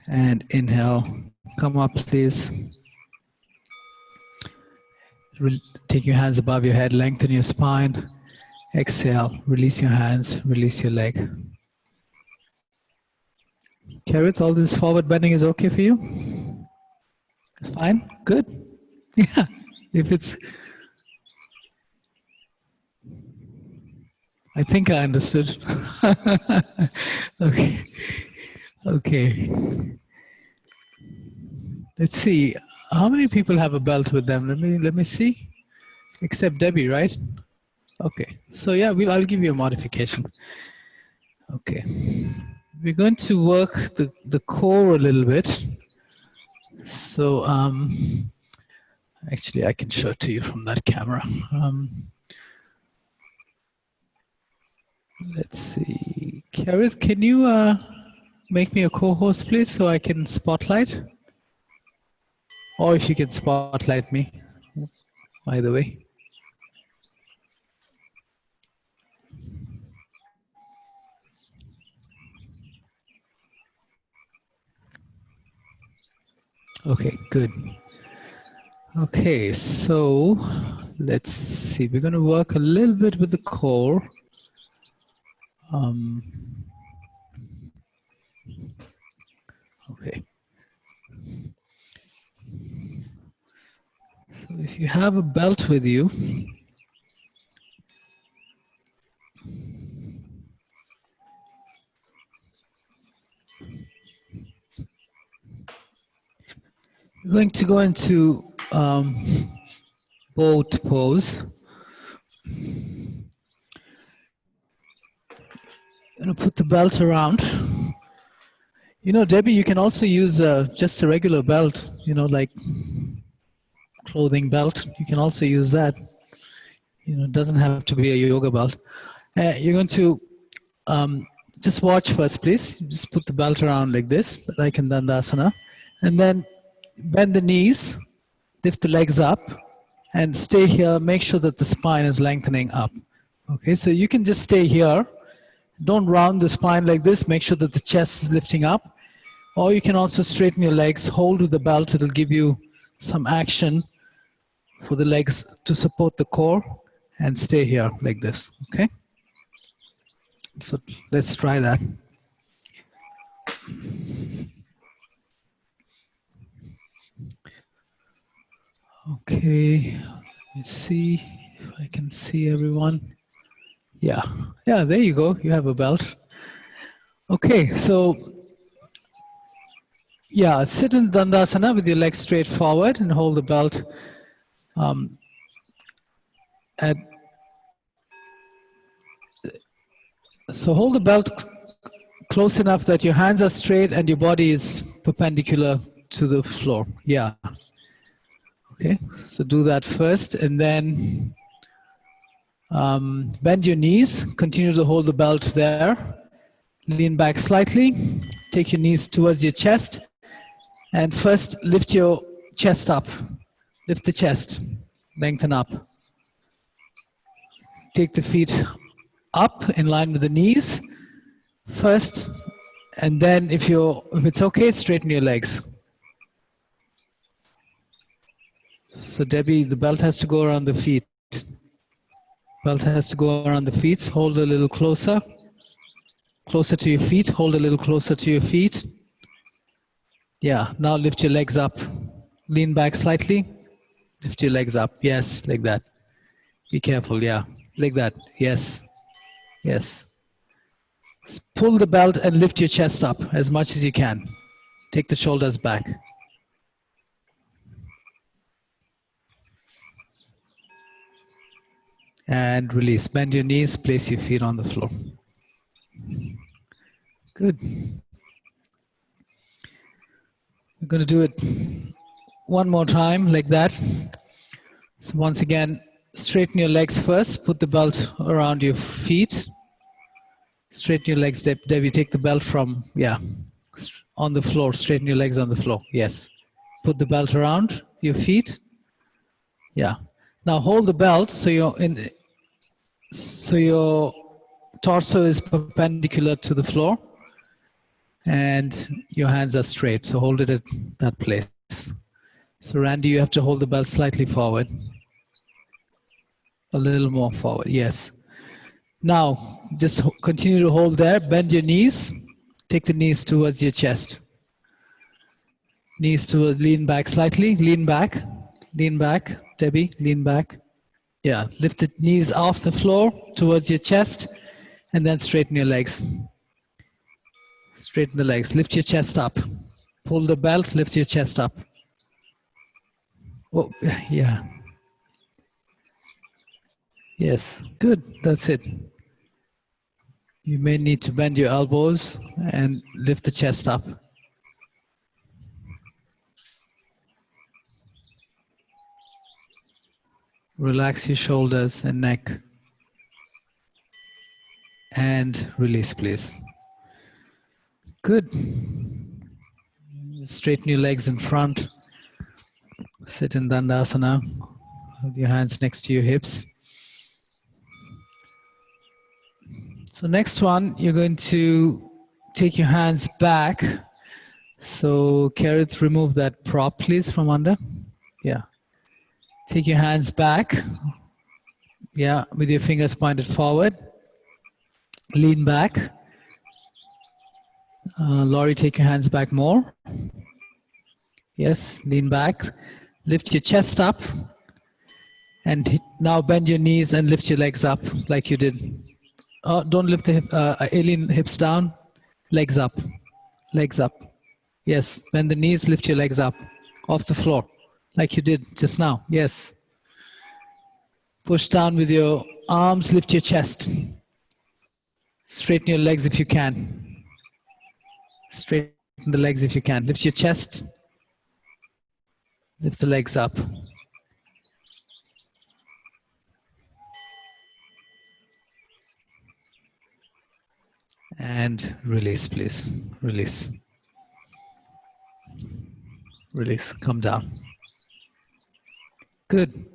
And inhale, come up please. Take your hands above your head, lengthen your spine. Exhale, release your hands, release your leg. Karith, all this forward bending is okay for you? It's fine? Good? Yeah. If it's... I think I understood. Okay. Okay. Let's see. How many people have a belt with them? Let me see. Except Debbie, right? Okay. So yeah, I'll give you a modification. Okay. We're going to work the core a little bit. So actually I can show it to you from that camera. Let's see. Karith, can you make me a co-host please so I can spotlight? Or if you can spotlight me, either way. Okay, good. Okay, so let's see. We're going to work a little bit with the core. Okay. So if you have a belt with you, we're going to go into boat pose. I'm going to put the belt around. You know, Debbie, you can also use just a regular belt, you know, like clothing belt. You can also use that. You know, it doesn't have to be a yoga belt. You're going to just watch first, please. Just put the belt around like this, like in Dandasana. And then bend the knees, lift the legs up, and stay here. Make sure that the spine is lengthening up. Okay, so you can just stay here. Don't round the spine like this. Make sure that the chest is lifting up. Or you can also straighten your legs, hold with the belt. It'll give you some action for the legs to support the core, and stay here like this, okay? So let's try that. Okay, let's see if I can see everyone. Yeah, there you go. You have a belt. Okay, so Yeah, sit in Dandasana with your legs straight forward and hold the belt at, so hold the belt close enough that your hands are straight and your body is perpendicular to the floor. Yeah. Okay, so do that first, and then bend your knees. Continue to hold the belt there. Lean back slightly. Take your knees towards your chest, and first lift your chest up. Lift the chest. Lengthen up. Take the feet up in line with the knees first, and then if it's okay, straighten your legs. So Debbie, the belt has to go around the feet. Belt has to go around the feet. Hold a little closer. Closer to your feet. Hold a little closer to your feet. Yeah, now lift your legs up. Lean back slightly. Lift your legs up. Yes, like that. Be careful, yeah. Like that. Yes. Yes. Pull the belt and lift your chest up as much as you can. Take the shoulders back. And release. Bend your knees, place your feet on the floor. Good. We're going to do it one more time like that. So once again, straighten your legs first. Put the belt around your feet. Straighten your legs, Debbie. Take the belt from, yeah, on the floor. Straighten your legs on the floor. Yes. Put the belt around your feet. Yeah. Now hold the belt so your torso is perpendicular to the floor and your hands are straight. So hold it at that place. So Randy, you have to hold the belt slightly forward. A little more forward, yes. Now, just continue to hold there. Bend your knees. Take the knees towards your chest. Knees to lean back slightly. Lean back. Lean back. Debbie, lean back. Yeah, lift the knees off the floor towards your chest and then straighten your legs. Straighten the legs. Lift your chest up. Pull the belt, lift your chest up. Oh, yeah. Yes, good. That's it. You may need to bend your elbows and lift the chest up. Relax your shoulders and neck. And release, please. Good. Straighten your legs in front. Sit in Dandasana with your hands next to your hips. So next one, you're going to take your hands back. So Karith, remove that prop, please, from under. Yeah. Take your hands back. Yeah, with your fingers pointed forward. Lean back. Laurie, take your hands back more. Yes, lean back. Lift your chest up. And now bend your knees and lift your legs up like you did. Don't lift the alien hips down. Legs up. Legs up. Yes, bend the knees, lift your legs up off the floor like you did just now. Yes. Push down with your arms, lift your chest. Straighten your legs if you can. Straighten the legs if you can. Lift your chest. Lift the legs up. And release, please. Release. Release. Come down. Good.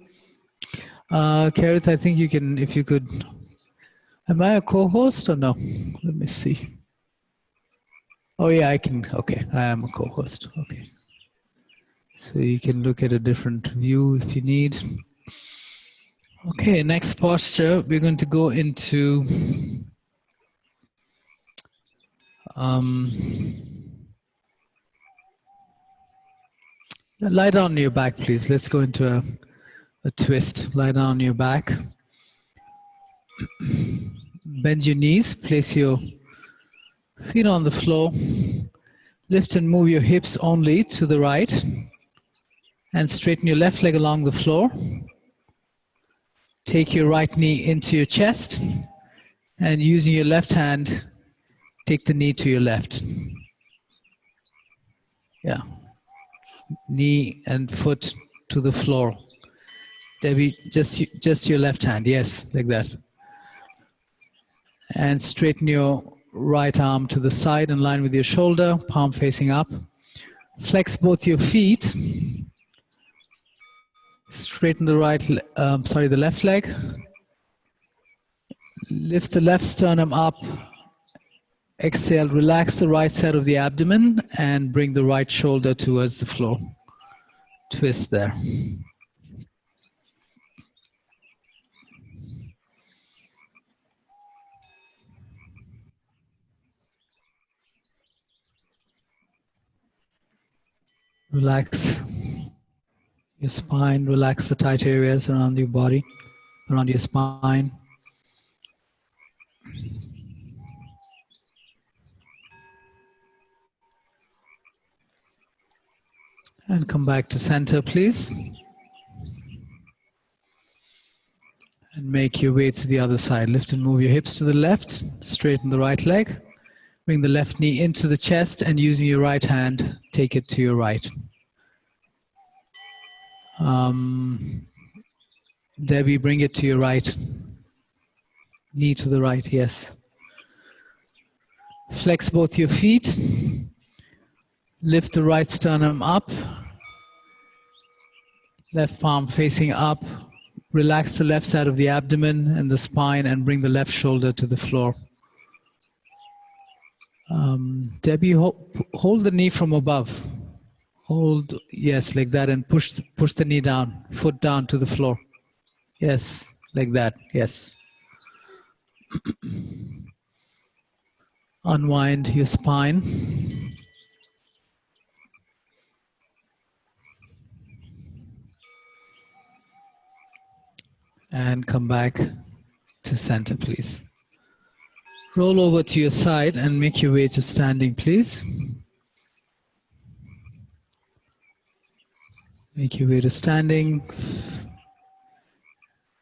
Karith, I think you can, if you could. Am I a co-host or no? Let me see. Oh yeah, I can. Okay, I am a co-host. Okay. So you can look at a different view if you need. Okay, next posture, we're going to go into lie down on your back, please. Let's go into a twist. Lie down on your back. Bend your knees. Place your feet on the floor. Lift and move your hips only to the right and straighten your left leg along the floor. Take your right knee into your chest and using your left hand, take the knee to your left. Yeah. Knee and foot to the floor. Debbie, just your left hand. Yes, like that. And straighten your right arm to the side in line with your shoulder, palm facing up. Flex both your feet. Straighten the the left leg. Lift the left sternum up. Exhale, relax the right side of the abdomen and bring the right shoulder towards the floor. Twist there. Relax your spine, relax the tight areas around your body, around your spine. And come back to center, please. And make your way to the other side. Lift and move your hips to the left, straighten the right leg. Bring the left knee into the chest and using your right hand, take it to your right. Debbie, bring it to your right. Knee to the right, yes. Flex both your feet. Lift the right sternum up. Left palm facing up. Relax the left side of the abdomen and the spine and bring the left shoulder to the floor. Debbie, hold the knee from above. Hold, yes, like that, and push the knee down, foot down to the floor. Yes, like that, yes. Unwind your spine. And come back to center, please. Roll over to your side and make your way to standing, please. Make your way to standing.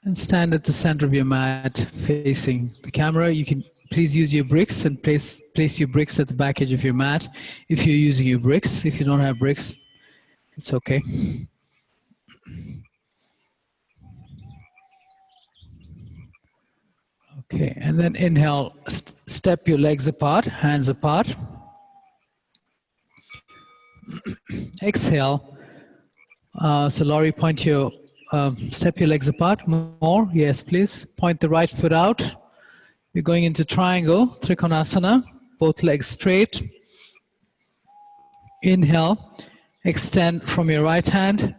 And stand at the center of your mat facing the camera. You can please use your bricks and place your bricks at the back edge of your mat if you're using your bricks. If you don't have bricks, it's okay. Okay, and then inhale, step your legs apart, hands apart. Exhale. So Laurie, step your legs apart more. Yes, please. Point the right foot out. We're going into triangle, Trikonasana. Both legs straight. Inhale, extend from your right hand.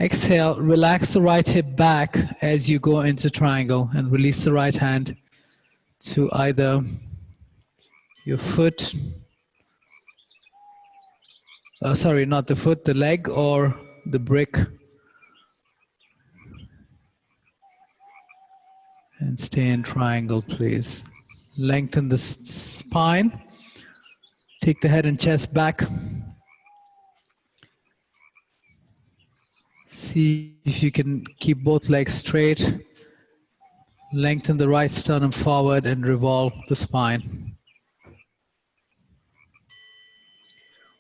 Exhale, relax the right hip back as you go into triangle and release the right hand to either your foot, sorry, not the foot, the leg or the brick. And stay in triangle, please. Lengthen the spine. Take the head and chest back. See if you can keep both legs straight. Lengthen the right sternum forward and revolve the spine.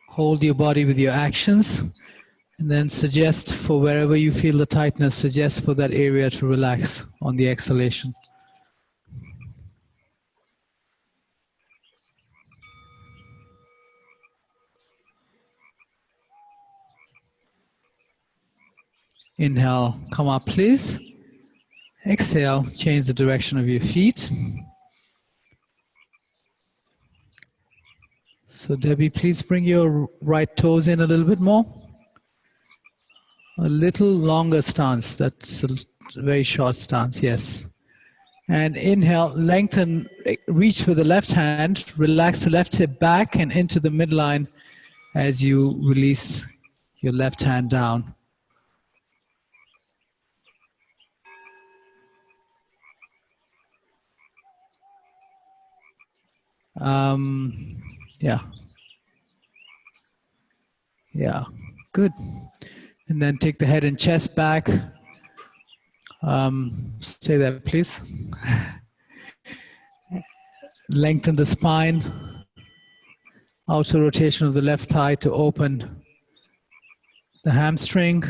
Hold your body with your actions and then suggest for wherever you feel the tightness, suggest for that area to relax on the exhalation. Inhale, come up please. Exhale, change the direction of your feet. So Debbie, please bring your right toes in a little bit more. A little longer stance, that's a very short stance, yes. And inhale, lengthen, reach with the left hand, relax the left hip back and into the midline as you release your left hand down. Yeah. Yeah, good. And then take the head and chest back. Stay there, please. Lengthen the spine. Outer rotation of the left thigh to open the hamstring.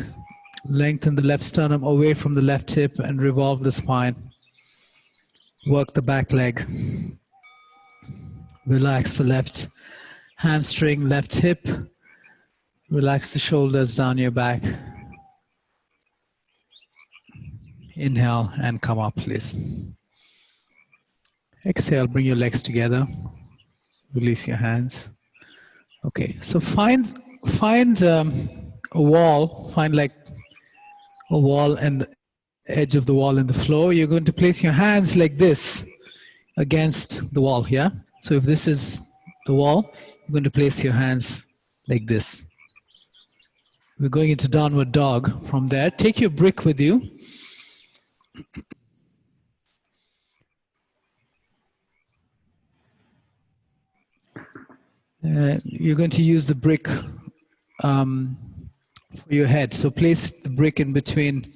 Lengthen the left sternum away from the left hip and revolve the spine. Work the back leg. Relax the left hamstring, left hip. Relax the shoulders down your back. Inhale and come up, please. Exhale, bring your legs together. Release your hands. Okay, so find a wall, find like a wall and the edge of the wall in the floor. You're going to place your hands like this against the wall, yeah? So if this is the wall, you're going to place your hands like this. We're going into downward dog. From there, take your brick with you. You're going to use the brick for your head. So place the brick in between,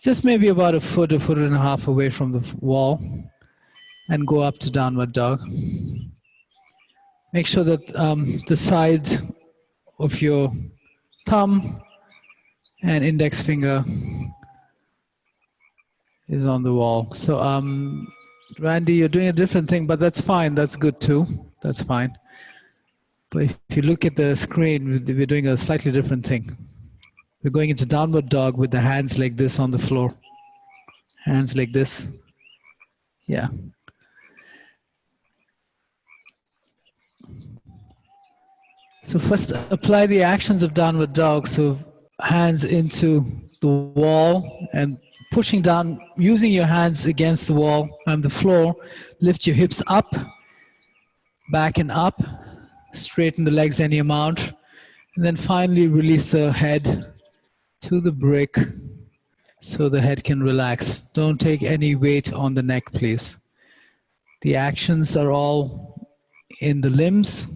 just maybe about a foot and a half away from the wall, and go up to downward dog. Make sure that the side of your thumb and index finger is on the wall. So Randy, you're doing a different thing, but that's fine. That's good too. That's fine. But if you look at the screen, we're doing a slightly different thing. We're going into downward dog with the hands like this on the floor. Hands like this. Yeah. So first apply the actions of downward dog. So hands into the wall and pushing down, using your hands against the wall and the floor. Lift your hips up, back and up. Straighten the legs any amount. And then finally release the head to the brick so the head can relax. Don't take any weight on the neck, please. The actions are all in the limbs.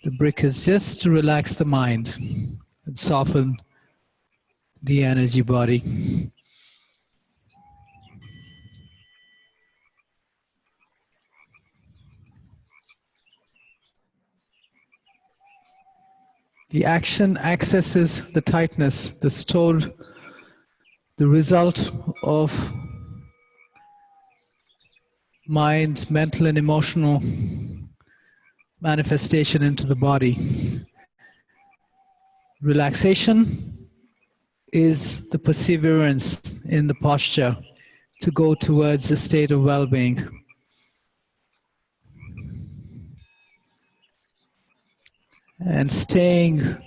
The brick is just to relax the mind and soften the energy body. The action accesses the tightness, the stored, the result of mind, mental and emotional manifestation into the body. Relaxation is the perseverance in the posture to go towards a state of well-being. And staying,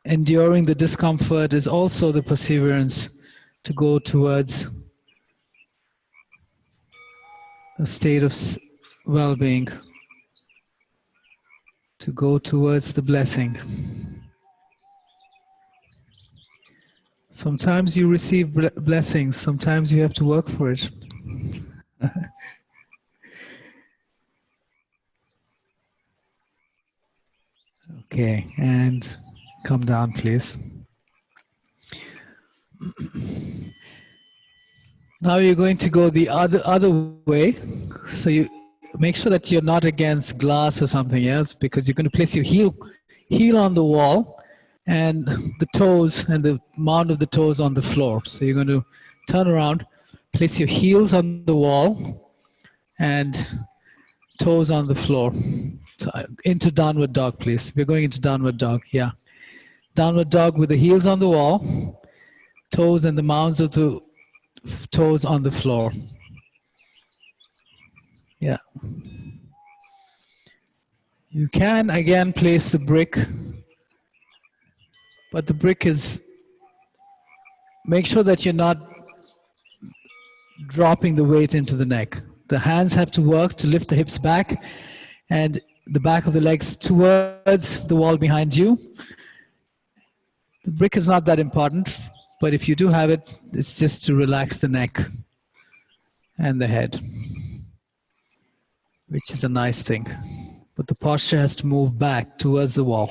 enduring the discomfort is also the perseverance to go towards a state of well-being, to go towards the blessing. Sometimes you receive blessings, sometimes you have to work for it. Okay, and come down, please. Now you're going to go the other way. So you make sure that you're not against glass or something else, because you're going to place your heel on the wall and the toes and the mound of the toes on the floor. So you're going to turn around, place your heels on the wall and toes on the floor. So into downward dog, please. We're going into downward dog. Yeah. Downward dog with the heels on the wall, toes and the mounds of the toes on the floor. Yeah. You can again place the brick, but the brick is, make sure that you're not dropping the weight into the neck. The hands have to work to lift the hips back and the back of the legs towards the wall behind you. The brick is not that important, but if you do have it, it's just to relax the neck and the head, which is a nice thing. But the posture has to move back towards the wall.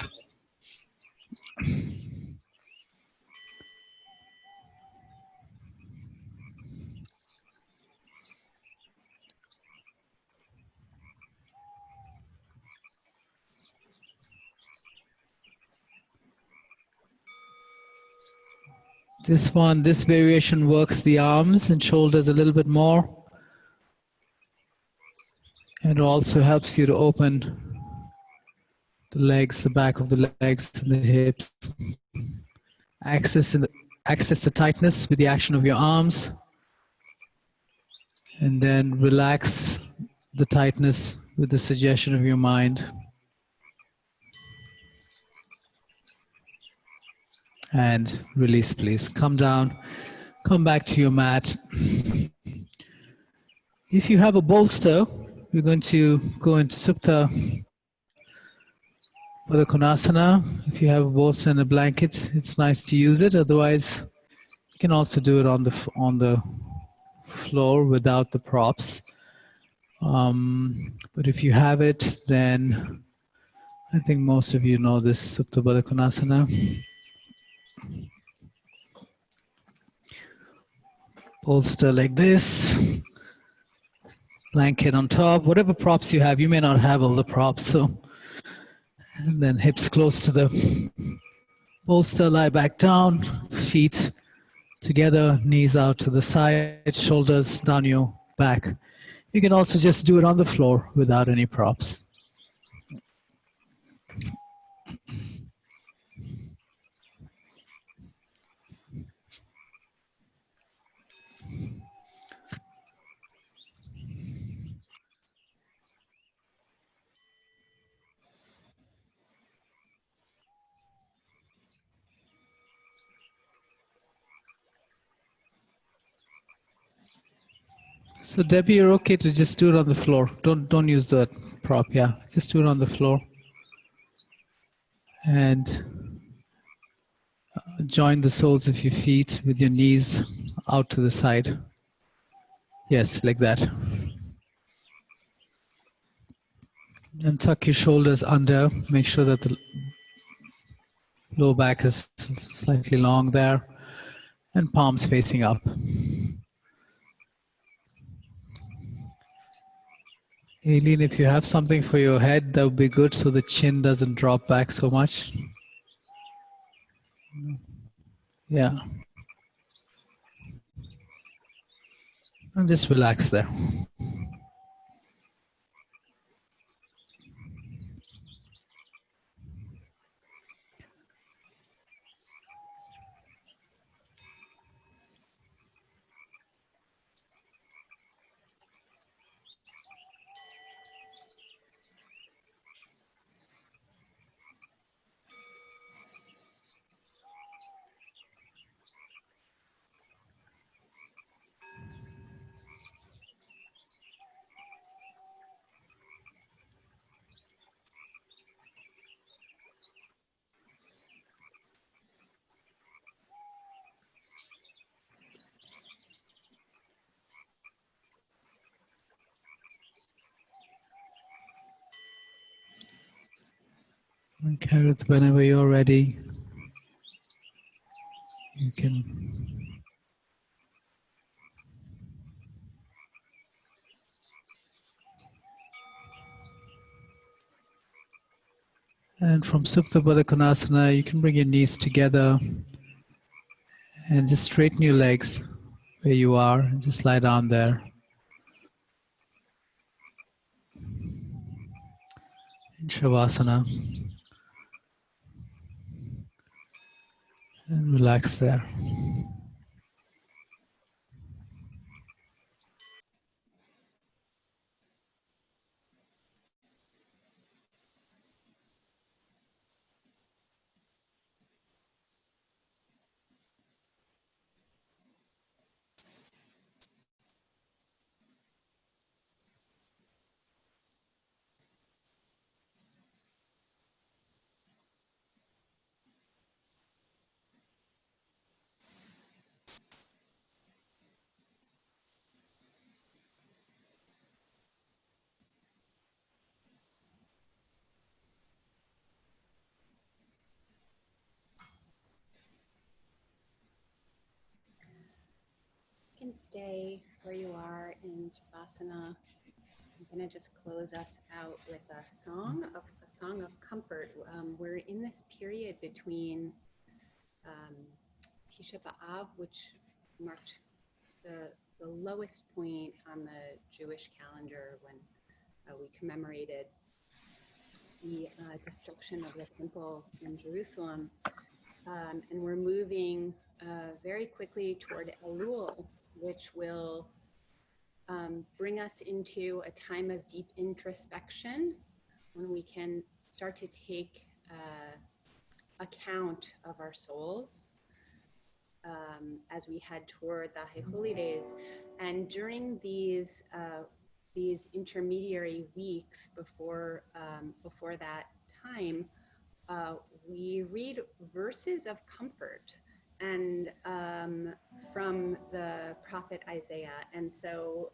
This variation works the arms and shoulders a little bit more. And it also helps you to open the legs, the back of the legs and the hips. Access the tightness with the action of your arms. And then relax the tightness with the suggestion of your mind. And release, please. Come down, come back to your mat. If you have a bolster, we're going to go into Supta Padkonasana. If you have a bolster and a blanket, it's nice to use it. Otherwise, you can also do it on the floor without the props. But if you have it, then I think most of you know this Supta Padkonasana. Bolster like this, blanket on top, whatever props you have. You may not have all the props, so. And then hips close to the bolster, lie back down, feet together, knees out to the side, shoulders down your back. You can also just do it on the floor without any props. So Debbie, you're okay to just do it on the floor. Don't use the prop, yeah. Just do it on the floor. And join the soles of your feet with your knees out to the side. Yes, like that. And tuck your shoulders under. Make sure that the low back is slightly long there. And palms facing up. Aileen, if you have something for your head, that would be good so the chin doesn't drop back so much. Yeah. And just relax there. And Karith, whenever you're ready, you can. And from Supta Baddha Konasana, you can bring your knees together and just straighten your legs where you are and just lie down there. In Shavasana. And relax there. can stay where you are in Shavasana. I'm going to just close us out with a song of comfort. We're in this period between Tisha B'Av, which marked the lowest point on the Jewish calendar when we commemorated the destruction of the temple in Jerusalem. And we're moving very quickly toward Elul, which will bring us into a time of deep introspection when we can start to take account of our souls as we head toward the High Holy Days. And during these intermediary weeks before that time, we read verses of comfort and from the prophet Isaiah. And so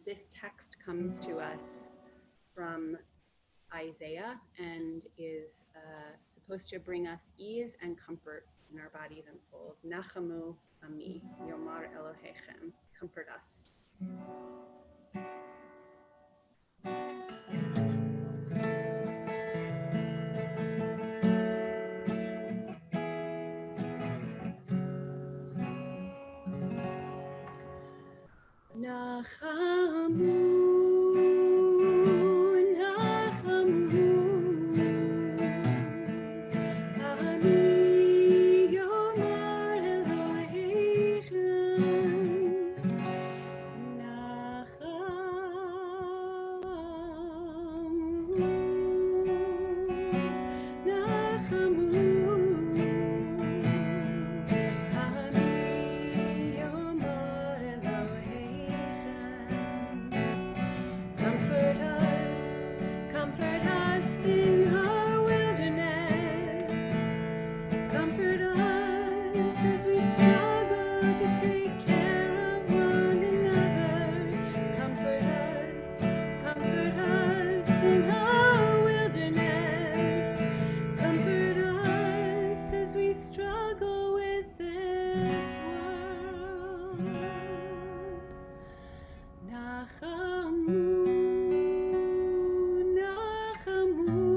this text comes to us from Isaiah and is supposed to bring us ease and comfort in our bodies and souls. Nachamu ami, yomar Elohechem, comfort us. Nachamu, Nachamu, Ani Yomar Elohechem, Nachamu, Nachamu, Ani Yomar Elohechem. Comfort us in our wilderness. Comfort us as we struggle to take care of one another. Comfort us in our wilderness. Comfort us as we struggle with this world. Nachamu, Nachamu,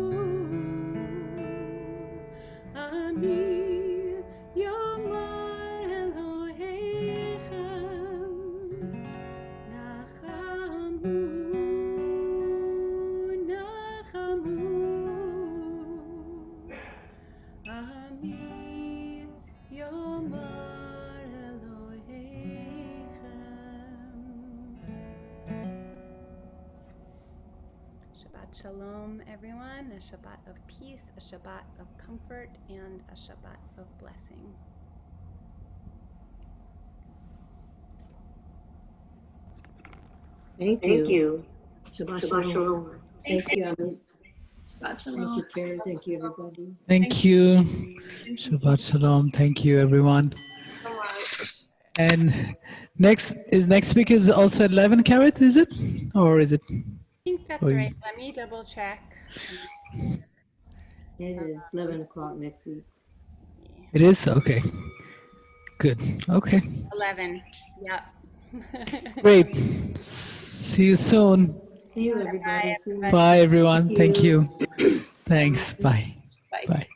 Ami Yomar Elohechem, Nachamu, Nachamu, Ami Yomar Elohechem. Shabbat Shalom, everyone. A Shabbat of peace, a Shabbat of comfort, and a Shabbat of blessing. Thank you. Shabbat shalom. Thank you, Amit. Shabbat Thank shalom. you, Karen. Thank you, everybody. Thank you. Shabbat Shalom. Thank you, everyone. So much. And next week is also 11 carat, is it? Or is it? I think that's Oh, right. Let me double check. It is 11 o'clock next week. It is? Okay. Good. Okay. 11. Yep. Great. See you soon. See you, everybody. See you next Bye, everyone. Thank you. week. Thanks. Bye. Bye. Bye.